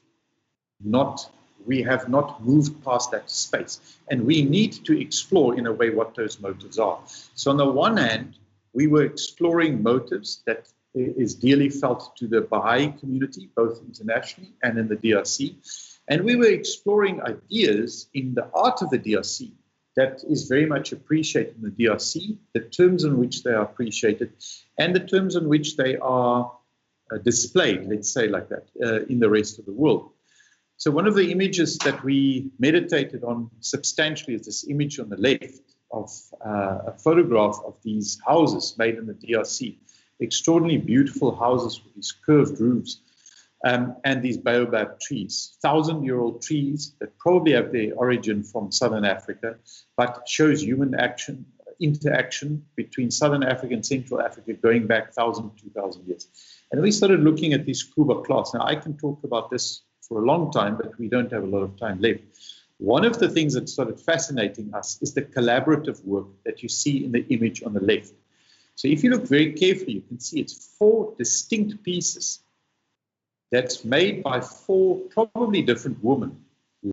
not, we have not moved past that space. And we need to explore in a way what those motives are. So on the one hand, we were exploring motives that is dearly felt to the Baha'i community, both internationally and in the DRC. And we were exploring ideas in the art of the DRC that is very much appreciated in the DRC, the terms in which they are appreciated, and the terms in which they are displayed, let's say like that, in the rest of the world. So one of the images that we meditated on substantially is this image on the left of a photograph of these houses made in the DRC. Extraordinarily beautiful houses with these curved roofs and these baobab trees, 1,000-year-old trees that probably have their origin from Southern Africa, but shows human action, interaction between Southern Africa and Central Africa going back 1,000, 2,000 years. And we started looking at this Kuba class. Now, I can talk about this for a long time, but we don't have a lot of time left. One of the things that started fascinating us is the collaborative work that you see in the image on the left. So if you look very carefully, you can see it's 4 distinct pieces that's made by 4 probably different women,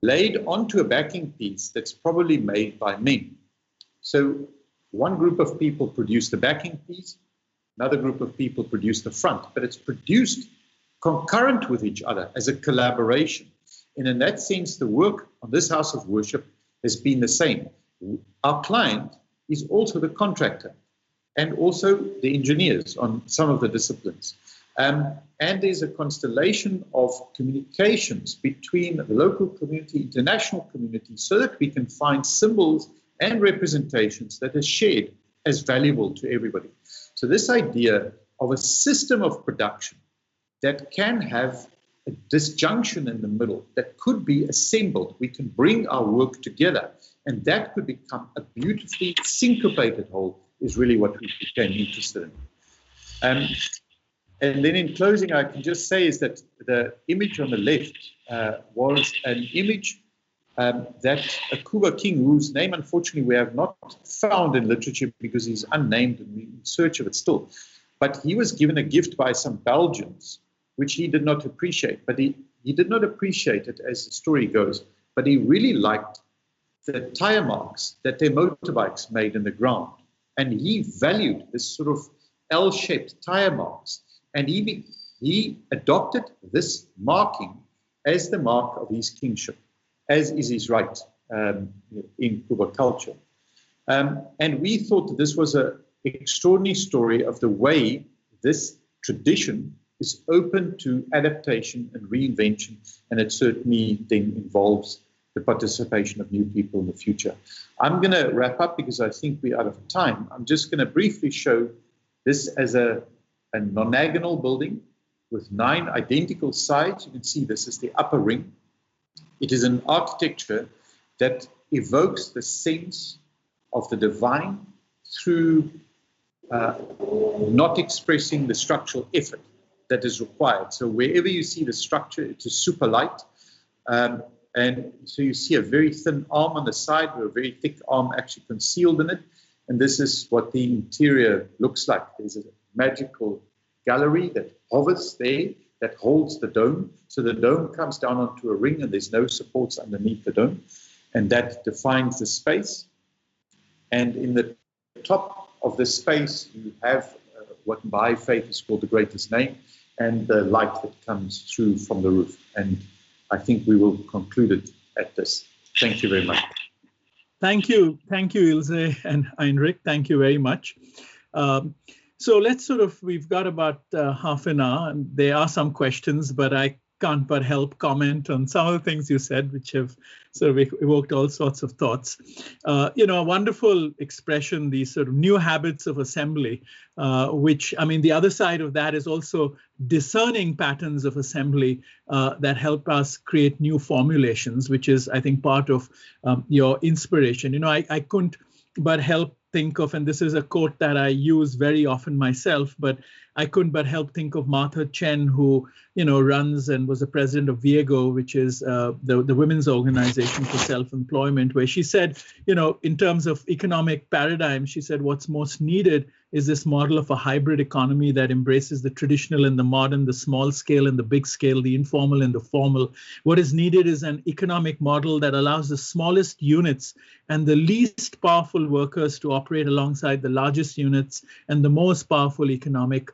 laid onto a backing piece that's probably made by men. So one group of people produce the backing piece, another group of people produce the front, but it's produced concurrent with each other as a collaboration. And in that sense, the work on this house of worship has been the same. Our client is also the contractor and also the engineers on some of the disciplines. And there's a constellation of communications between the local community, international community, so that we can find symbols and representations that are shared as valuable to everybody. So this idea of a system of production that can have a disjunction in the middle, that could be assembled, we can bring our work together, and that could become a beautifully syncopated whole, is really what we became interested in. And then in closing, I can just say is that the image on the left was an image that a Kuba king, whose name, unfortunately, we have not found in literature because he's unnamed and we're in search of it still. But he was given a gift by some Belgians, which he did not appreciate. But he did not appreciate it, as the story goes, but he really liked the tire marks that their motorbikes made in the ground. And he valued this sort of L-shaped tire marks. And he adopted this marking as the mark of his kingship, as is his right in Kuba culture. And we thought that this was an extraordinary story of the way this tradition is open to adaptation and reinvention, and it certainly then involves the participation of new people in the future. I'm going to wrap up because I think we're out of time. I'm just going to briefly show this as a nonagonal building with 9 identical sides. You can see this is the upper ring. It is an architecture that evokes the sense of the divine through not expressing the structural effort that is required. So wherever you see the structure, it is super light. And so you see a very thin arm on the side with a very thick arm actually concealed in it. And this is what the interior looks like. There's a magical gallery that hovers there that holds the dome. So the dome comes down onto a ring and there's no supports underneath the dome. And that defines the space. And in the top of the space, you have what in Baha'i faith is called the greatest name and the light that comes through from the roof. And I think we will conclude it at this. Thank you very much. Thank you, Ilze and Heinrich. Thank you very much. So let's we've got about half an hour, and there are some questions, but I can't but help comment on some of the things you said, which have sort of evoked all sorts of thoughts. A wonderful expression, these sort of new habits of assembly, which, I mean, the other side of that is also discerning patterns of assembly that help us create new formulations, which is, I think, part of your inspiration. I couldn't but help think of, and this is a quote that I use very often myself, but I couldn't but help think of Martha Chen, who, runs and was the president of Viego, which is the women's organization for self-employment, where she said, in terms of economic paradigm, she said what's most needed is this model of a hybrid economy that embraces the traditional and the modern, the small scale and the big scale, the informal and the formal. What is needed is an economic model that allows the smallest units and the least powerful workers to operate alongside the largest units and the most powerful economic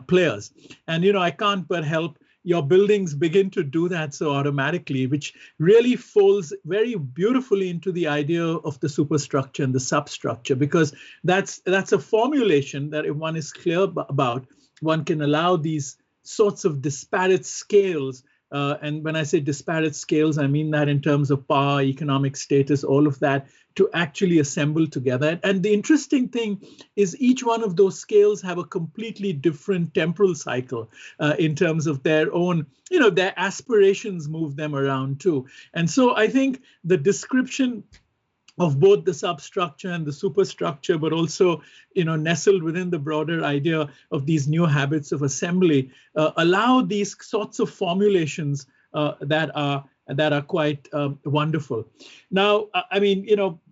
players. And, I can't but help your buildings begin to do that so automatically, which really folds very beautifully into the idea of the superstructure and the substructure, because that's a formulation that if one is clear about, one can allow these sorts of disparate scales. And when I say disparate scales, I mean that in terms of power, economic status, all of that, to actually assemble together. And the interesting thing is each one of those scales have a completely different temporal cycle in terms of their own, their aspirations move them around too. And so I think the description of both the substructure and the superstructure, but also, nestled within the broader idea of these new habits of assembly, allow these sorts of formulations that are quite wonderful. Now,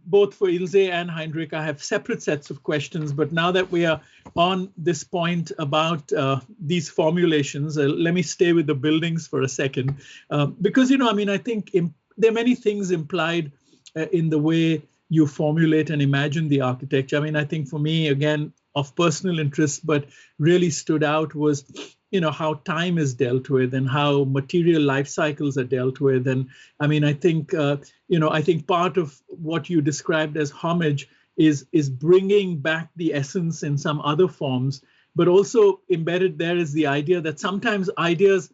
both for Ilze and Heinrich, I have separate sets of questions, but now that we are on this point about these formulations, let me stay with the buildings for a second, because, I think there are many things implied in the way you formulate and imagine the architecture. I think for me, again, of personal interest, but really stood out was, how time is dealt with and how material life cycles are dealt with. And I think, I think part of what you described as homage is bringing back the essence in some other forms, but also embedded there is the idea that sometimes ideas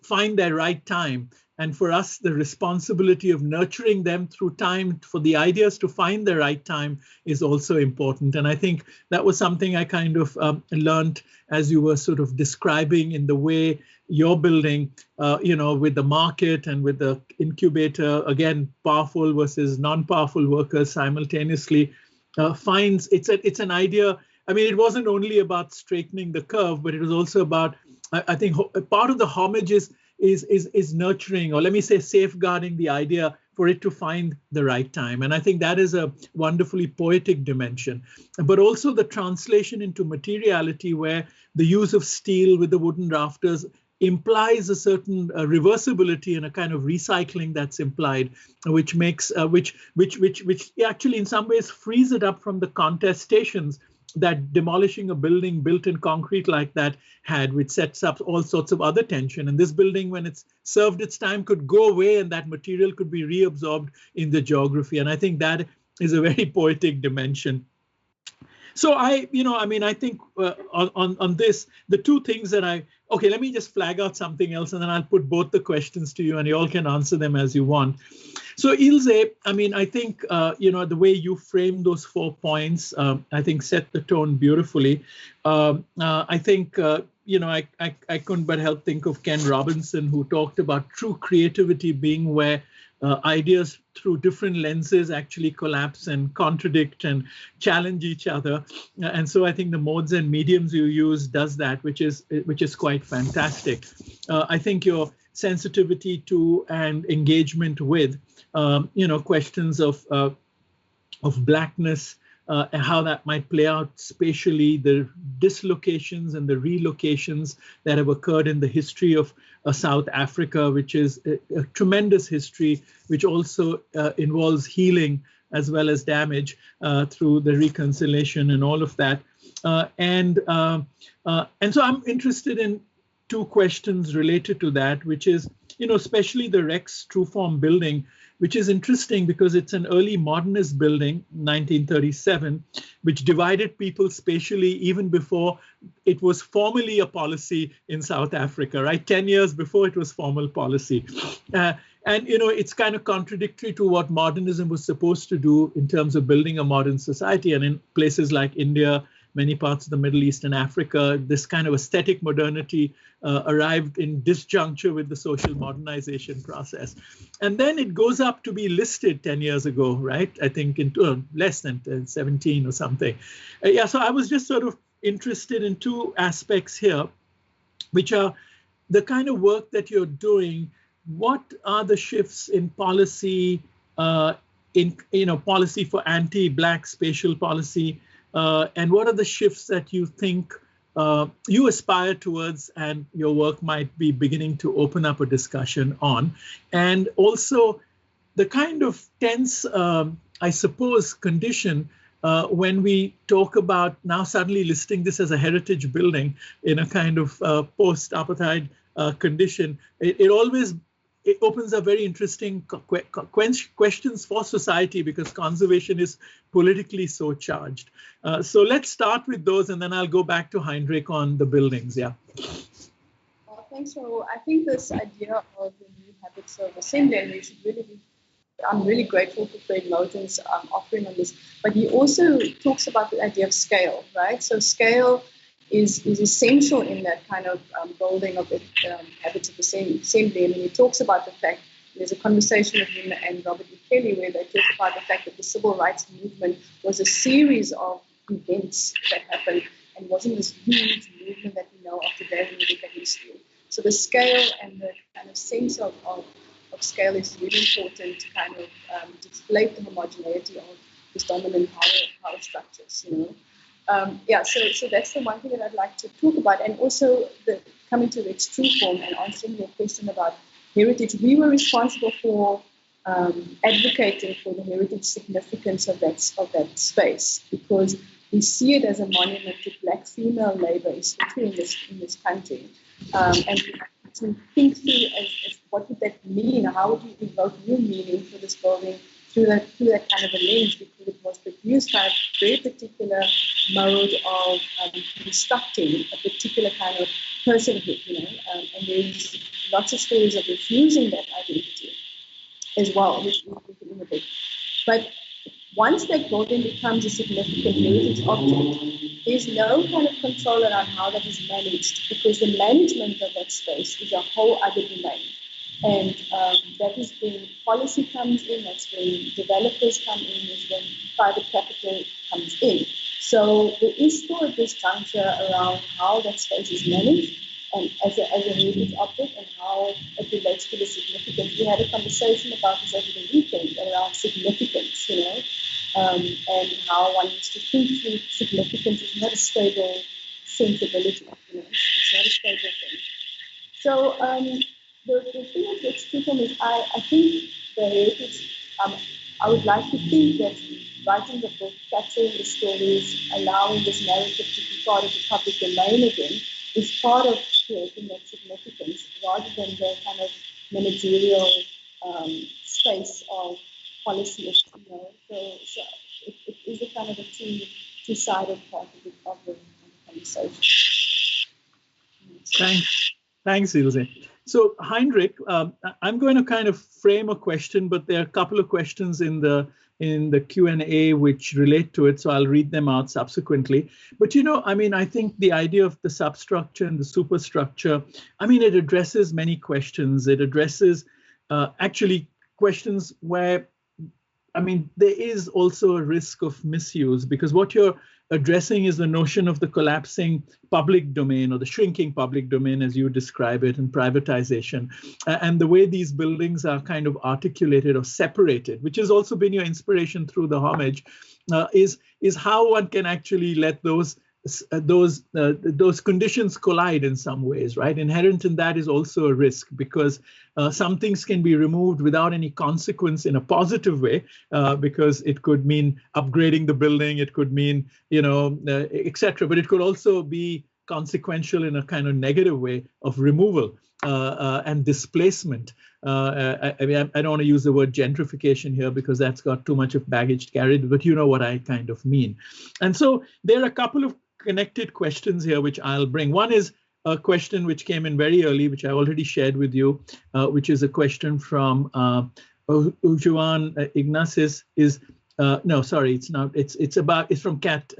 find their right time. And for us, the responsibility of nurturing them through time for the ideas to find the right time is also important. And I think that was something I kind of learned as you were sort of describing in the way you're building, with the market and with the incubator, again, powerful versus non-powerful workers simultaneously finds it's an idea. It wasn't only about straightening the curve, but it was also about, I think part of the homage is nurturing, or let me say safeguarding the idea for it to find the right time. And I think that is a wonderfully poetic dimension, but also the translation into materiality where the use of steel with the wooden rafters implies a certain reversibility and a kind of recycling that's implied, which makes, which actually in some ways frees it up from the contestations that demolishing a building built in concrete like that had, which sets up all sorts of other tension. And this building, when it's served its time, could go away and that material could be reabsorbed in the geography. And I think that is a very poetic dimension. So I think on this, the two things that okay, let me just flag out something else and then I'll put both the questions to you and you all can answer them as you want. So Ilze, I think, the way you frame those 4 points, I think set the tone beautifully. I think, I couldn't but help think of Ken Robinson, who talked about true creativity being where ideas through different lenses actually collapse and contradict and challenge each other. And so I think the modes and mediums you use does that, which is quite fantastic. I think your sensitivity to and engagement with, questions of blackness, and how that might play out spatially, the dislocations and the relocations that have occurred in the history of South Africa, which is a tremendous history, which also involves healing as well as damage through the reconciliation and all of that. And so I'm interested in 2 questions related to that, which is, especially the Rex Trueform building, which is interesting because it's an early modernist building, 1937, which divided people spatially even before it was formally a policy in South Africa, right? 10 years before it was formal policy. And, it's kind of contradictory to what modernism was supposed to do in terms of building a modern society. And in places like India, many parts of the Middle East and Africa. This kind of aesthetic modernity arrived in disjuncture with the social modernization process. And then it goes up to be listed 10 years ago, right? I think in less than 17 or something. Yeah, so I was just sort of interested in two aspects here, which are the kind of work that you're doing. What are the shifts in policy, policy for anti-Black spatial policy, and what are the shifts that you think you aspire towards and your work might be beginning to open up a discussion on? And also the kind of tense, I suppose, condition when we talk about now suddenly listing this as a heritage building in a kind of post-apartheid condition. It opens up very interesting questions for society because conservation is politically so charged. So let's start with those, and then I'll go back to Heinrich on the buildings. Yeah. Well, thanks. So I think this idea of the new habits of assembly, and we should really I'm really grateful for Fred Moten's offering on this. But he also talks about the idea of scale, right? So scale is essential in that kind of building of habits of assembly. I mean, he talks about the fact, there's a conversation with him and Robert E. Kelly where they talk about the fact that the civil rights movement was a series of events that happened and wasn't this huge movement that we know of today when we look at history. So the scale and the kind of sense of scale is really important to kind of display the homogeneity of these dominant power structures, So that's the one thing that I'd like to talk about. And also coming to its true form and answering your question about heritage, we were responsible for advocating for the heritage significance of that space, because we see it as a monument to Black female labor, especially in this country. And we have to think through as what would that mean? How would you evoke new meaning for this building through that kind of a lens, because it was produced by a very particular mode of constructing a particular kind of personhood, and there's lots of stories of refusing that identity as well, which we can in a bit. But once that building becomes a significant heritage object, there's no kind of control around how that is managed, because the management of that space is a whole other domain. And that is when policy comes in, that's when developers come in, that's when private capital comes in. So there is still a disjuncture around how that space is managed and as a heritage object and how it relates to the significance. We had a conversation about this over the weekend around significance, and how one needs to think through significance is not a stable sensibility, it's not a stable thing. So the thing with the extreme is I think the heritage, I would like to think that writing the book, capturing the stories, allowing this narrative to be part of the public domain again, is part of creating that significance rather than the kind of managerial space of policy. So it is a kind of a two-sided part of the conversation. Thanks, Ilze. So Heinrich, I'm going to kind of frame a question, but there are a couple of questions in the Q&A which relate to it, so I'll read them out subsequently. But I think the idea of the substructure and the superstructure, it addresses many questions. It addresses actually questions where, there is also a risk of misuse, because what you're addressing is the notion of the collapsing public domain or the shrinking public domain, as you describe it, and privatization, and the way these buildings are kind of articulated or separated, which has also been your inspiration through the Homage, is how one can actually let those conditions collide in some ways, right? Inherent in that is also a risk, because some things can be removed without any consequence in a positive way, because it could mean upgrading the building, it could mean, etc. But it could also be consequential in a kind of negative way of removal and displacement. I don't want to use the word gentrification here because that's got too much of baggage carried, but you know what I kind of mean. And so there are a couple of connected questions here which I'll bring. One is a question which came in very early, which I already shared with you, which is a question from Ujuan Ignatius, is no, sorry, it's not. It's from Kat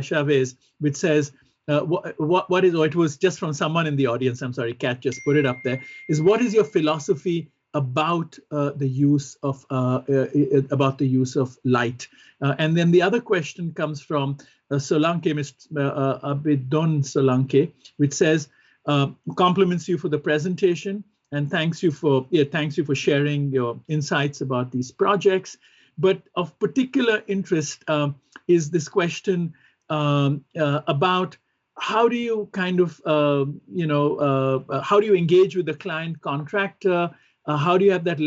Chavez, which says, what is, or it was just from someone in the audience, I'm sorry, Kat just put it up there, is what is your philosophy about the use of light? And then the other question comes from Solanke, Abidon Solanke, which says, compliments you for the presentation and thanks you for sharing your insights about these projects. But of particular interest is this question about how do you kind of, how do you engage with the client contractor? How do you have that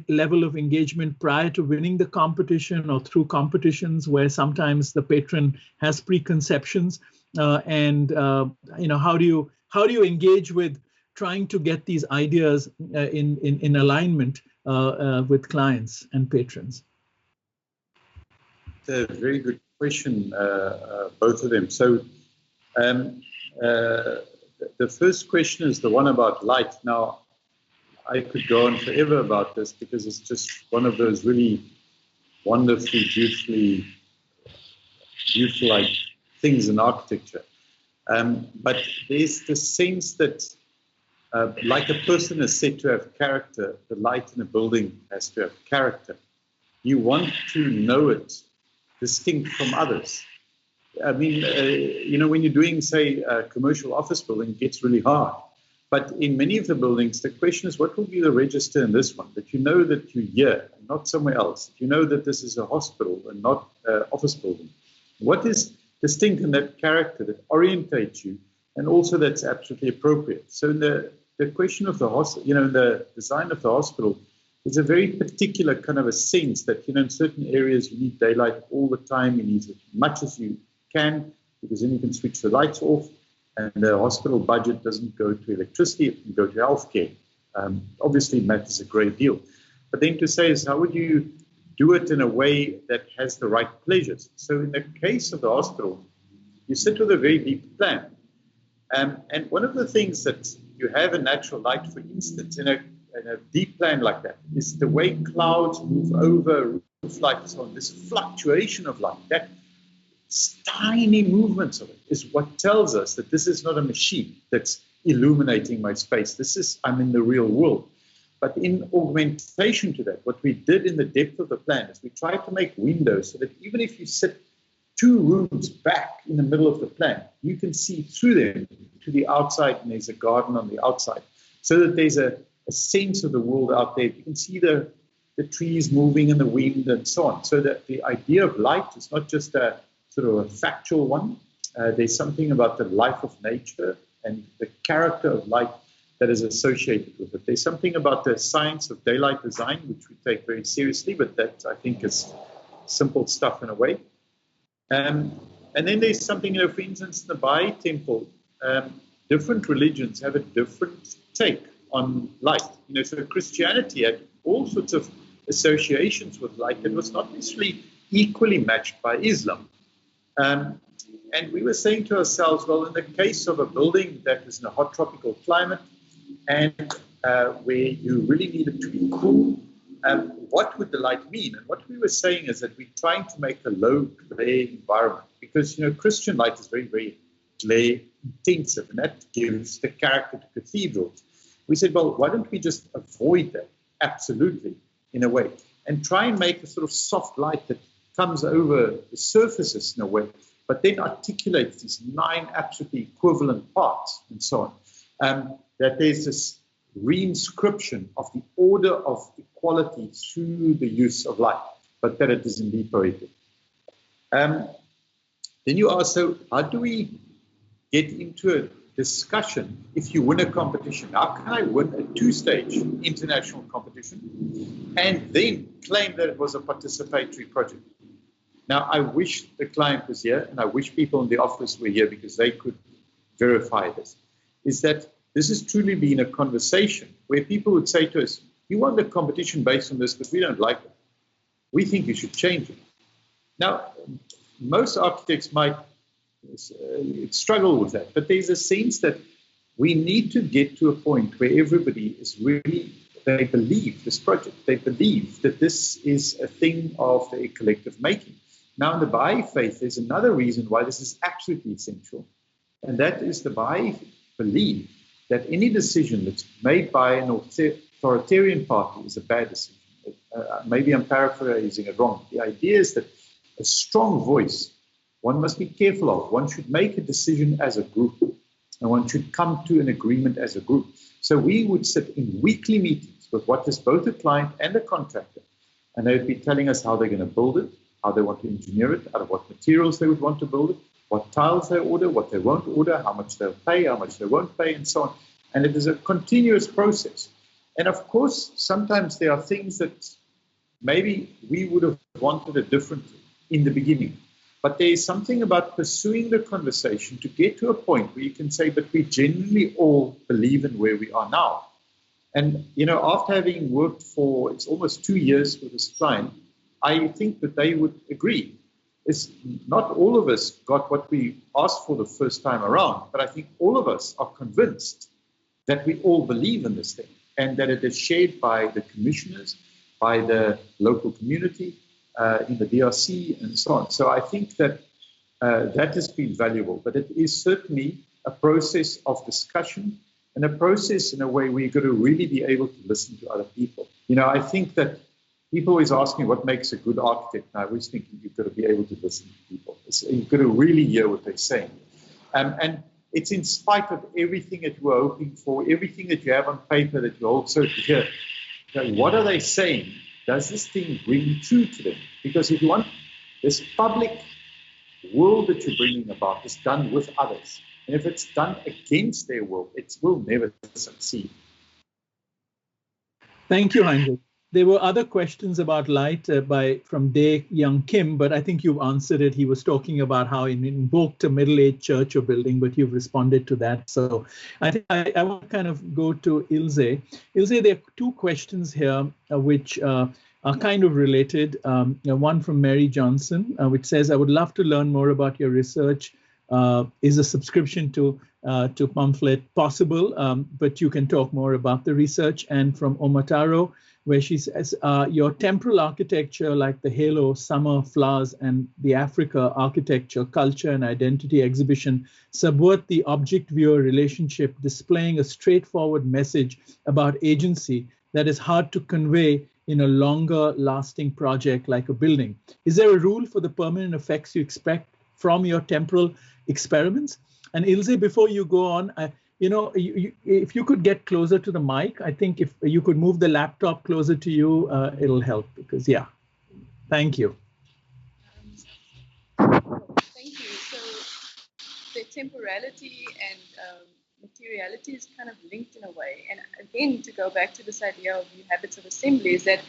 level of engagement prior to winning the competition or through competitions where sometimes the patron has preconceptions? And how do you engage with trying to get these ideas in alignment with clients and patrons? A very good question, both of them. So the first question is the one about light. Now, I could go on forever about this because it's just one of those really wonderfully, beautiful things in architecture. But there's the sense that, like a person is said to have character, the light in a building has to have character. You want to know it distinct from others. I mean, when you're doing, say, a commercial office building, it gets really hard. But in many of the buildings, the question is, what will be the register in this one? That you know that you're here and not somewhere else. That you know that this is a hospital and not an office building. What is distinct in that character that orientates you and also that's absolutely appropriate? So in the question of the hospital, the design of the hospital, there's a very particular kind of a sense that, in certain areas you need daylight all the time. You need as much as you can because then you can switch the lights off. And the hospital budget doesn't go to electricity, it can go to healthcare. Obviously, it matters a great deal. But then to say is, how would you do it in a way that has the right pleasures? So in the case of the hospital, you sit with a very deep plan. And one of the things that you have in natural light, for instance, in a deep plan like that, is the way clouds move over roof light and so on, this fluctuation of light, that tiny movements of it is what tells us that this is not a machine that's illuminating my space. I'm in the real world. But in augmentation to that, what we did in the depth of the plan is we tried to make windows so that even if you sit 2 rooms back in the middle of the plan, you can see through them to the outside, and there's a garden on the outside, so that there's a sense of the world out there. You can see the trees moving in the wind and so on, so that the idea of light is not just a sort of a factual one. There's something about the life of nature and the character of light that is associated with it. There's something about the science of daylight design, which we take very seriously, but that I think is simple stuff in a way. And then there's something, for instance, in the Baha'i temple, different religions have a different take on light. So Christianity had all sorts of associations with light that was not necessarily equally matched by Islam. And we were saying to ourselves, well, in the case of a building that is in a hot tropical climate and where you really need it to be cool, what would the light mean? And what we were saying is that we're trying to make a low glare environment because, Christian light is very, very glare intensive, and that gives the character to cathedrals. We said, well, why don't we just avoid that absolutely in a way and try and make a sort of soft light that comes over the surfaces in a way, but then articulates these 9 absolutely equivalent parts and so on. That there's this reinscription of the order of equality through the use of light, but that it is indeed poetic. Then you ask, so how do we get into a discussion if you win a competition? How can I win a 2-stage international competition and then claim that it was a participatory project? Now, I wish the client was here, and I wish people in the office were here because they could verify this, is that this has truly been a conversation where people would say to us, you won the competition based on this, but we don't like it. We think you should change it. Now, most architects might struggle with that, but there's a sense that we need to get to a point where everybody is really they believe this project. They believe that this is a thing of a collective making. Now, in the Baha'i faith, there's another reason why this is absolutely essential, and that is the Baha'i believe that any decision that's made by an authoritarian party is a bad decision. Maybe I'm paraphrasing it wrong. The idea is that a strong voice, one must be careful of. One should make a decision as a group, and one should come to an agreement as a group. So we would sit in weekly meetings with what is both a client and a contractor, and they would be telling us how they're going to build it, how they want to engineer it, out of what materials they would want to build it, what tiles they order, what they won't order, how much they'll pay, how much they won't pay, and so on. And it is a continuous process. And of course, sometimes there are things that maybe we would have wanted it differently in the beginning. But there is something about pursuing the conversation to get to a point where you can say, but we genuinely all believe in where we are now. And, you know, after having worked for, it's almost 2 years with this client, I think that they would agree. It's not all of us got what we asked for the first time around, but I think all of us are convinced that we all believe in this thing and that it is shared by the commissioners, by the local community, in the DRC and so on. So I think that that has been valuable, but it is certainly a process of discussion and a process in a way where you've got to really be able to listen to other people. You know, I think that people always ask me what makes a good architect. And I always think you've got to be able to listen to people. You've got to really hear what they're saying. And it's in spite of everything that you are hoping for, everything that you have on paper that you also hear. Okay, what are they saying? Does this thing ring true to them? Because if you want this public world that you're bringing about is done with others. And if it's done against their will, it will never succeed. Thank you, Heinrich. There were other questions about light from Dae Young Kim, but I think you've answered it. He was talking about how it invoked a middle-aged church or building, but you've responded to that. So I think I want to kind of go to Ilze. Ilze, there are two questions here which are kind of related. One from Mary Johnson, which says, I would love to learn more about your research. Is a subscription to pamphlet possible? But you can talk more about the research. And from Omataro, where she says, your temporal architecture, like the Halo, Summer, Flowers, and the Africa architecture, culture, and identity exhibition, subvert the object-viewer relationship, displaying a straightforward message about agency that is hard to convey in a longer-lasting project like a building. Is there a rule for the permanent effects you expect from your temporal experiments? And Ilze, before you go on, if you could get closer to the mic, I think if you could move the laptop closer to you, it'll help because, yeah. Thank you. Thank you. So the temporality and materiality is kind of linked in a way. And again, to go back to this idea of new habits of assembly, is that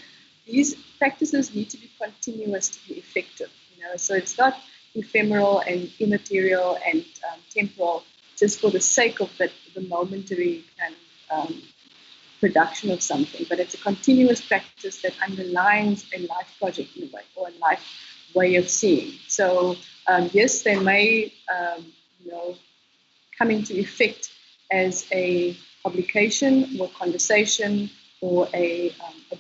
these practices need to be continuous to be effective. So it's not ephemeral and immaterial and temporal just for the sake of the momentary kind of production of something, but it's a continuous practice that underlines a life project in a way, or a life way of seeing. So yes, they may come into effect as a publication or conversation or a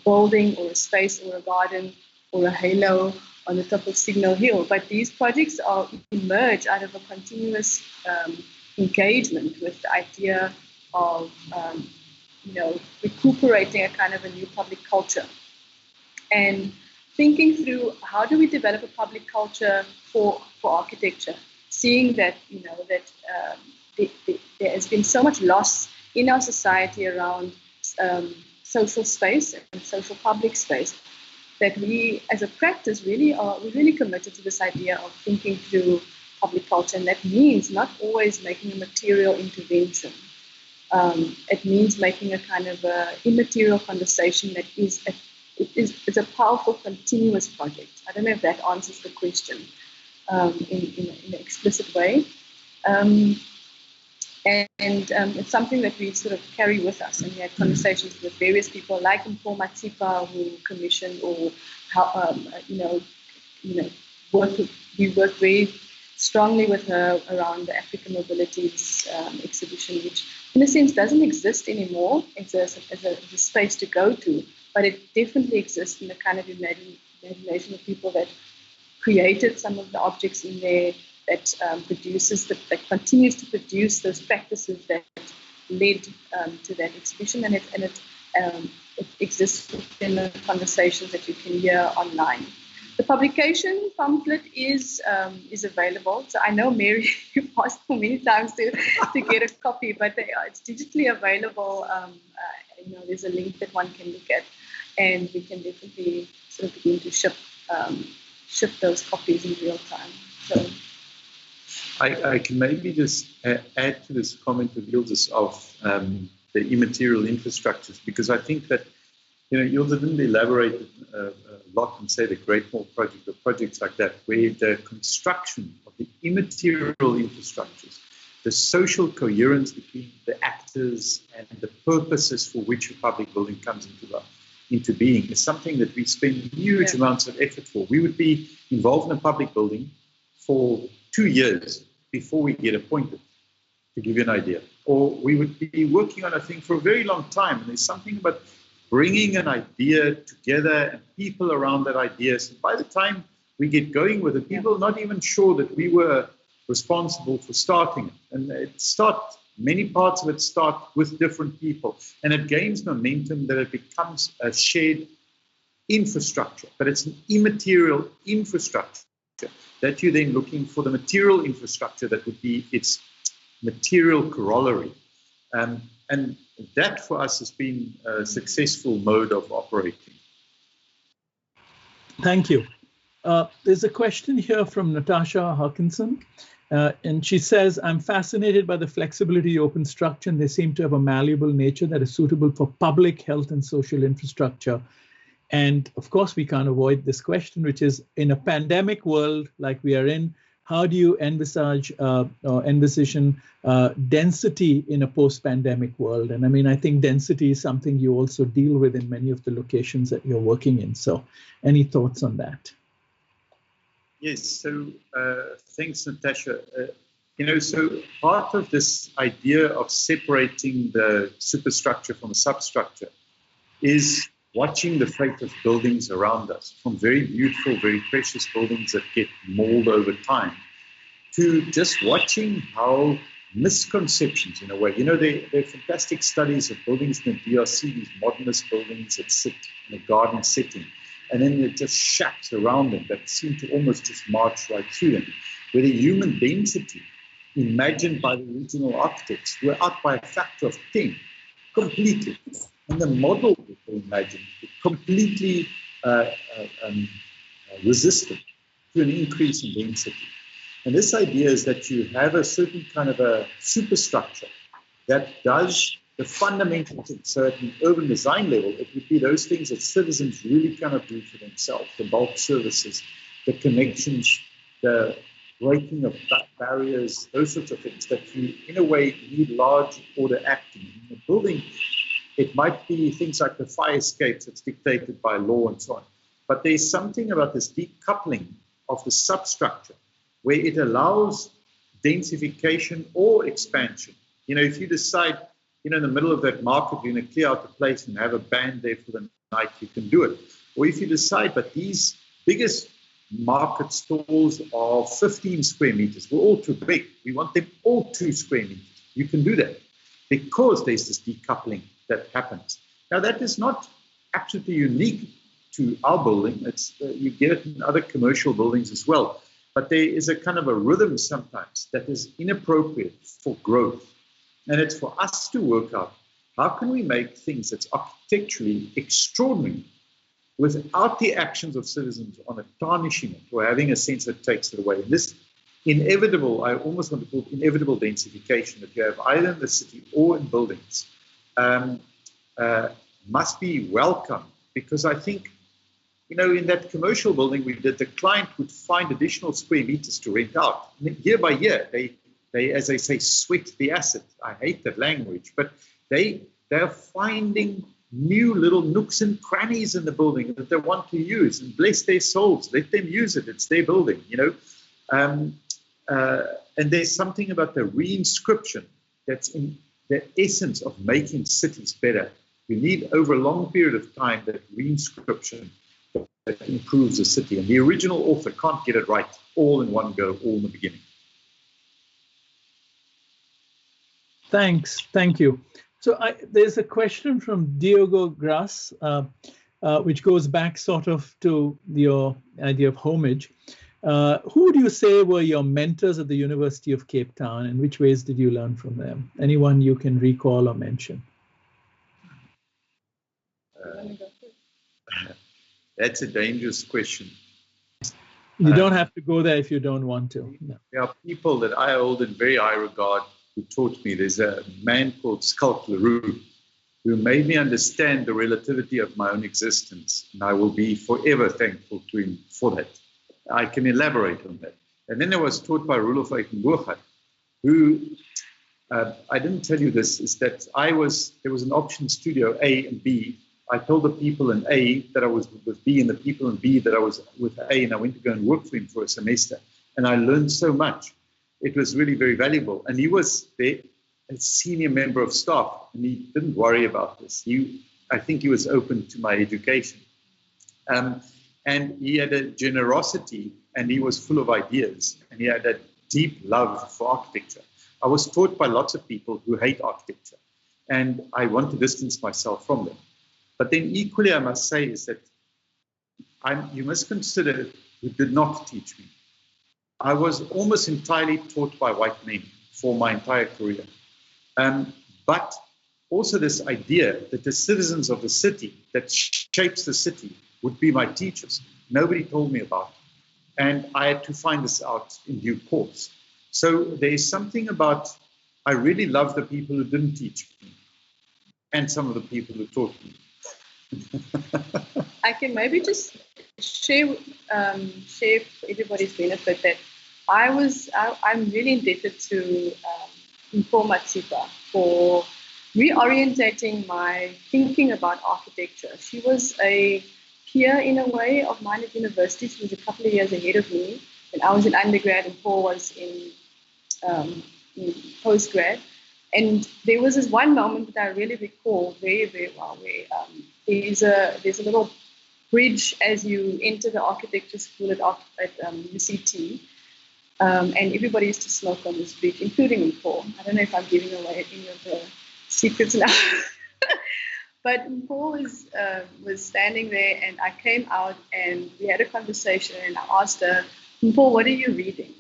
building or a space or a garden or a halo on the top of Signal Hill, but these projects emerge out of a continuous engagement with the idea of recuperating a kind of a new public culture and thinking through how do we develop a public culture for architecture, seeing that there has been so much loss in our society around social space and social public space, that we, as a practice, we're really committed to this idea of thinking through public culture, and that means not always making a material intervention. It means making a kind of immaterial conversation that is a powerful, continuous project. I don't know if that answers the question in an explicit way. It's something that we sort of carry with us, and we had conversations with various people like Mpho Matsipa, who commissioned or we work very strongly with her around the African Mobilities exhibition, which in a sense doesn't exist anymore as a space to go to, but it definitely exists in the kind of imagination of people that created some of the objects in there, that that continues to produce those practices that led to that exhibition, and it exists within the conversations that you can hear online. The publication pamphlet is available. So I know, Mary, you've asked for many times to get a copy, but it's digitally available. There's a link that one can look at, and we can definitely sort of begin to ship those copies in real time. So I can maybe just add to this comment of Ilze of the immaterial infrastructures, because I think that, Ilze didn't elaborate a lot and say the Great Mall project or projects like that, where the construction of the immaterial infrastructures, the social coherence between the actors and the purposes for which a public building comes into being is something that we spend huge amounts of effort for. We would be involved in a public building for 2 years before we get appointed, to give you an idea. Or we would be working on a thing for a very long time, and there's something about bringing an idea together and people around that idea. So by the time we get going with it, people are not even sure that we were responsible for starting it. And many parts of it start with different people, and it gains momentum that it becomes a shared infrastructure, but it's an immaterial infrastructure that you're then looking for the material infrastructure that would be its material corollary. And that for us has been a successful mode of operating. Thank you. There's a question here from Natasha Hawkinson, and she says, I'm fascinated by the flexibility of open structure, and they seem to have a malleable nature that is suitable for public health and social infrastructure. And of course, we can't avoid this question, which is, in a pandemic world like we are in, how do you envisage or envision density in a post-pandemic world? And I mean, I think density is something you also deal with in many of the locations that you're working in. So any thoughts on that? Yes, so thanks, Natasha. So part of this idea of separating the superstructure from the substructure is watching the fate of buildings around us, from very beautiful, very precious buildings that get mauled over time, to just watching how misconceptions, in a way. There are fantastic studies of buildings in the DRC, these modernist buildings that sit in a garden setting, and then there are just shacks around them that seem to almost just march right through them, where the human density imagined by the original architects were out by a factor of 10, completely. And the model that they imagined completely resistant to an increase in density. And this idea is that you have a certain kind of a superstructure that does the fundamentals. So at an urban design level, it would be those things that citizens really cannot do for themselves, the bulk services, the connections, the breaking of barriers, those sorts of things that you, in a way, need large order acting. In a building, it might be things like the fire escapes that's dictated by law and so on. But there's something about this decoupling of the substructure where it allows densification or expansion. If you decide, in the middle of that market, you're going to clear out the place and have a band there for the night, you can do it. Or if you decide, but these biggest market stalls are 15 square meters, we're all too big. We want them all 2 square meters. You can do that because there's this decoupling that happens. Now, that is not absolutely unique to our building. You get it in other commercial buildings as well. But there is a kind of a rhythm sometimes that is inappropriate for growth. And it's for us to work out, how can we make things that's architecturally extraordinary without the actions of citizens on tarnishing it or having a sense that takes it away. And this inevitable, I almost want to call it inevitable densification that you have either in the city or in buildings, must be welcome, because I think, in that commercial building we did, the client would find additional square meters to rent out. Year by year, they, as they say, sweat the asset. I hate that language, but they're finding new little nooks and crannies in the building that they want to use, and bless their souls, let them use it. It's their building, And there's something about the reinscription that's in the essence of making cities better. You need, over a long period of time, that reinscription that improves the city. And the original author can't get it right all in one go, all in the beginning. Thanks. Thank you. So there's a question from Diogo Gras, which goes back sort of to your idea of homage. Who would you say were your mentors at the University of Cape Town, and which ways did you learn from them? Anyone you can recall or mention? That's a dangerous question. You don't have to go there if you don't want to. No. There are people that I hold in very high regard who taught me. There's a man called Skulk LaRue who made me understand the relativity of my own existence, and I will be forever thankful to him for that. I can elaborate on that. And then I was taught by Wolff Architects, who, I didn't tell you this, is that there was an option studio A and B. I told the people in A that I was with B and the people in B that I was with A, and I went to go and work for him for a semester. And I learned so much. It was really very valuable. And he was there, a senior member of staff, and he didn't worry about this. I think he was open to my education. And he had a generosity, and he was full of ideas, and he had a deep love for architecture. I was taught by lots of people who hate architecture, and I want to distance myself from them. But then equally, I must say is that you must consider who did not teach me. I was almost entirely taught by white men for my entire career. But also this idea that the citizens of the city that shapes the city would be my teachers. Nobody told me about it. And I had to find this out in due course. So there's something about, I really love the people who didn't teach me and some of the people who taught me. I can maybe just share for everybody's benefit that I'm really indebted to Mpho Matipa for reorientating my thinking about architecture. She was a peer in a way of mine at university. She was a couple of years ahead of me. When I was in undergrad and Paul was in postgrad. And there was this one moment that I really recall very, very well, where there's a little bridge as you enter the architecture school at UCT, and everybody used to smoke on this bridge, including Paul. I don't know if I'm giving away any of the secrets now. But Paul was standing there, and I came out, and we had a conversation, and I asked her, Paul, what are you reading?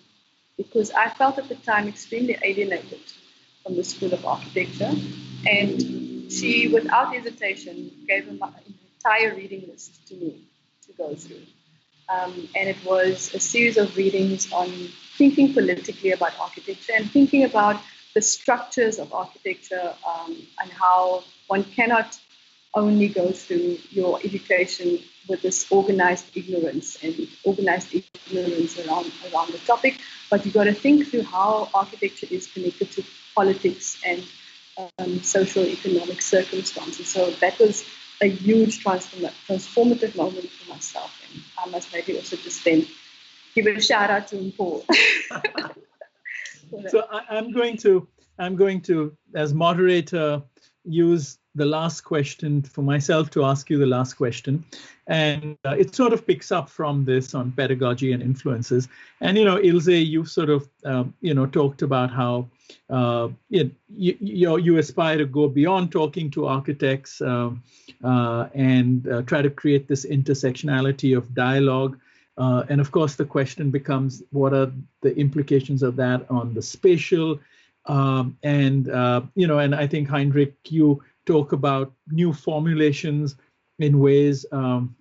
Because I felt at the time extremely alienated from the School of Architecture, and she, without hesitation, gave an entire reading list to me to go through. And it was a series of readings on thinking politically about architecture and thinking about the structures of architecture, and how one cannot only go through your education with this organized ignorance around the topic, but you've got to think through how architecture is connected to politics and social economic circumstances. So that was a huge transformative moment for myself, and I must maybe also just then give a shout out to Paul. So I'm going to, as moderator, use the last question for myself to ask you the last question. And it sort of picks up from this on pedagogy and influences. And, Ilze, you've sort of, talked about how you aspire to go beyond talking to architects and try to create this intersectionality of dialogue. And of course, the question becomes, what are the implications of that on the spatial? And I think, Heinrich, you talk about new formulations in ways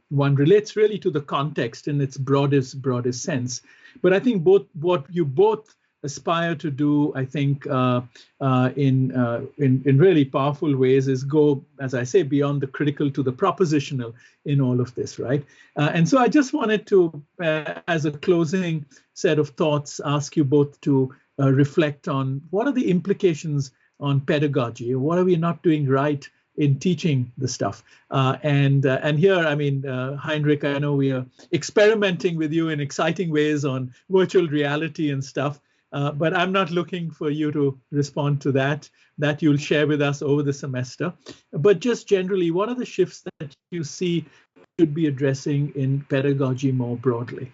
one relates really to the context in its broadest sense. But I think what you both aspire to do, I think, in really powerful ways is go, as I say, beyond the critical to the propositional in all of this, right? And so I just wanted to, as a closing set of thoughts, ask you both to reflect on what are the implications on pedagogy, what are we not doing right in teaching the stuff. And here, I mean, Heinrich, I know we are experimenting with you in exciting ways on virtual reality and stuff. But I'm not looking for you to respond to that. That you'll share with us over the semester. But just generally, what are the shifts that you see should be addressing in pedagogy more broadly?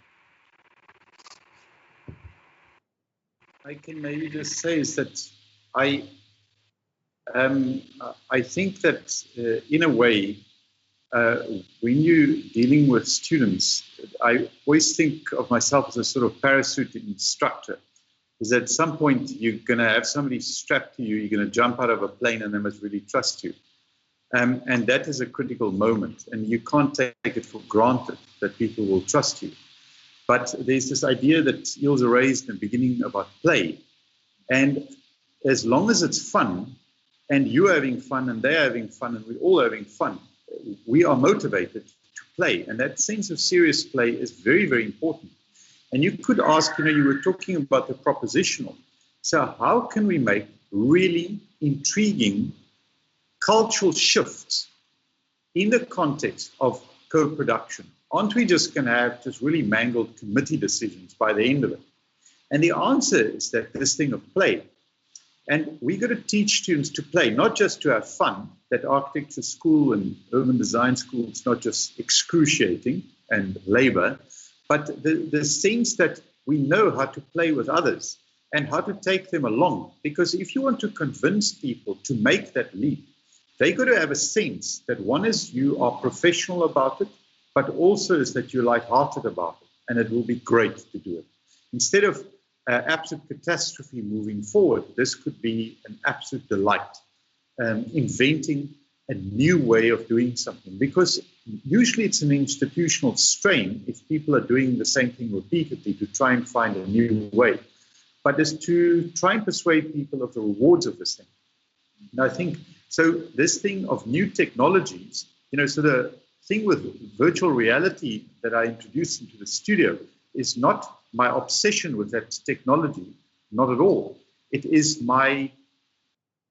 I can maybe just say is that I think that in a way, when you're dealing with students, I always think of myself as a sort of parachute instructor. Is at some point you're going to have somebody strapped to you, you're going to jump out of a plane and they must really trust you. And that is a critical moment, and you can't take it for granted that people will trust you. But there's this idea that Ilze raised in the beginning about play. And as long as it's fun, and you're having fun, and they're having fun, and we're all having fun, we are motivated to play. And that sense of serious play is very, very important. And you could ask, you were talking about the propositional. So how can we make really intriguing cultural shifts in the context of co-production? Aren't we just going to have just really mangled committee decisions by the end of it? And the answer is that this thing of play. And we've got to teach students to play, not just to have fun, that architecture school and urban design school is not just excruciating and labor, but the sense that we know how to play with others and how to take them along. Because if you want to convince people to make that leap, they've got to have a sense that one is you are professional about it, but also is that you're lighthearted about it, and it will be great to do it. Instead of absolute catastrophe moving forward, this could be an absolute delight, inventing a new way of doing something. Because usually it's an institutional strain if people are doing the same thing repeatedly to try and find a new way. But it's to try and persuade people of the rewards of this thing. And I think, so this thing of new technologies, so the thing with virtual reality that I introduced into the studio is not my obsession with that technology, not at all. It is my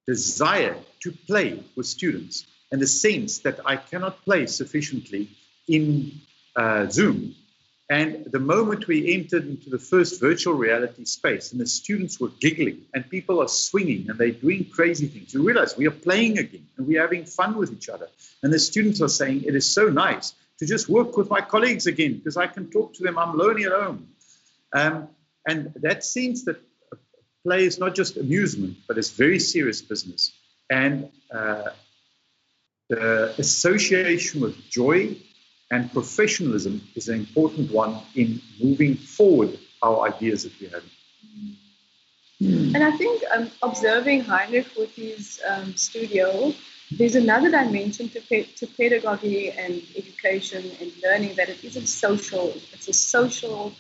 desire to play with students, and the sense that I cannot play sufficiently in Zoom. And the moment we entered into the first virtual reality space and the students were giggling and people are swinging and they're doing crazy things, you realize we are playing again and we're having fun with each other. And the students are saying, it is so nice to just work with my colleagues again because I can talk to them, I'm lonely at home. And that sense that play is not just amusement, but it's very serious business. And the association with joy and professionalism is an important one in moving forward our ideas that we have. And I think observing Heinrich with his studio, there's another dimension to pedagogy and education and learning, that it isn't social. It's a social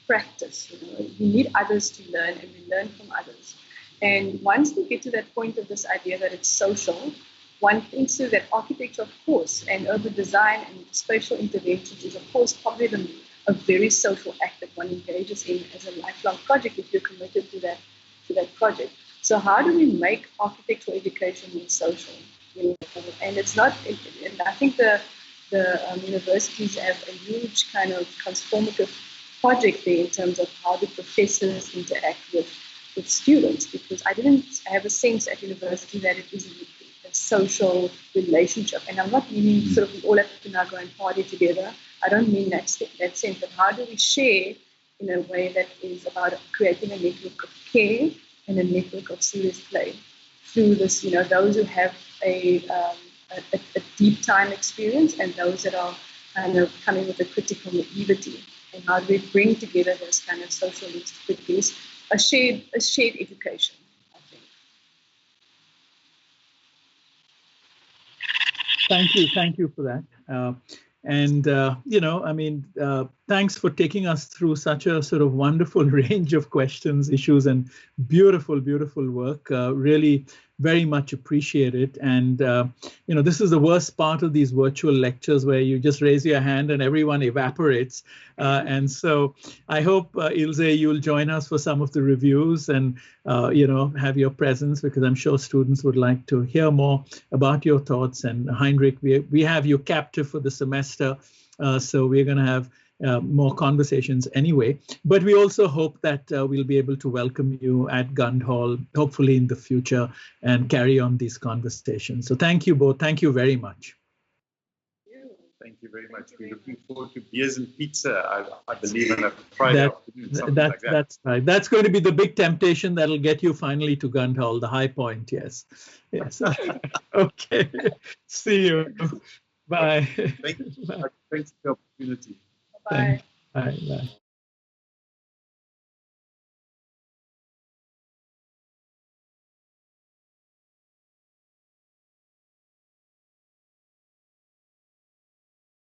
practice. You need others to learn, and we learn from others. And once we get to that point of this idea that it's social, one thinks that architecture, of course, and urban design and spatial interventions is, of course, probably a very social act that one engages in as a lifelong project if you're committed to that project. So how do we make architectural education more social? And it's not. And I think the universities have a huge kind of transformative project there in terms of how the professors interact with students, because I didn't have a sense at university that it is a social relationship. And I'm not meaning sort of we all have to now go and party together. I don't mean that sense, but how do we share in a way that is about creating a network of care and a network of serious play through this, those who have a deep time experience and those that are kind of coming with a critical naivety. And how do we bring together those kind of social links to produce a shared education, I think. Thank you for that. Thanks for taking us through such a sort of wonderful range of questions, issues, and beautiful, beautiful work. Really very much appreciate it. And, this is the worst part of these virtual lectures where you just raise your hand and everyone evaporates. And so I hope, Ilze, you'll join us for some of the reviews and, have your presence, because I'm sure students would like to hear more about your thoughts. And Heinrich, we have you captive for the semester. So we're going to have more conversations anyway. But we also hope that we'll be able to welcome you at Gund Hall, hopefully in the future, and carry on these conversations. So thank you both. Thank you very much. Thank you very much. We're looking forward to beers and pizza, I believe, on a Friday afternoon, something like that. That's right. That's going to be the big temptation that'll get you finally to Gund Hall, the high point, yes. Yes. Okay. See you. Bye. Thanks for the opportunity. Bye. Bye. Bye.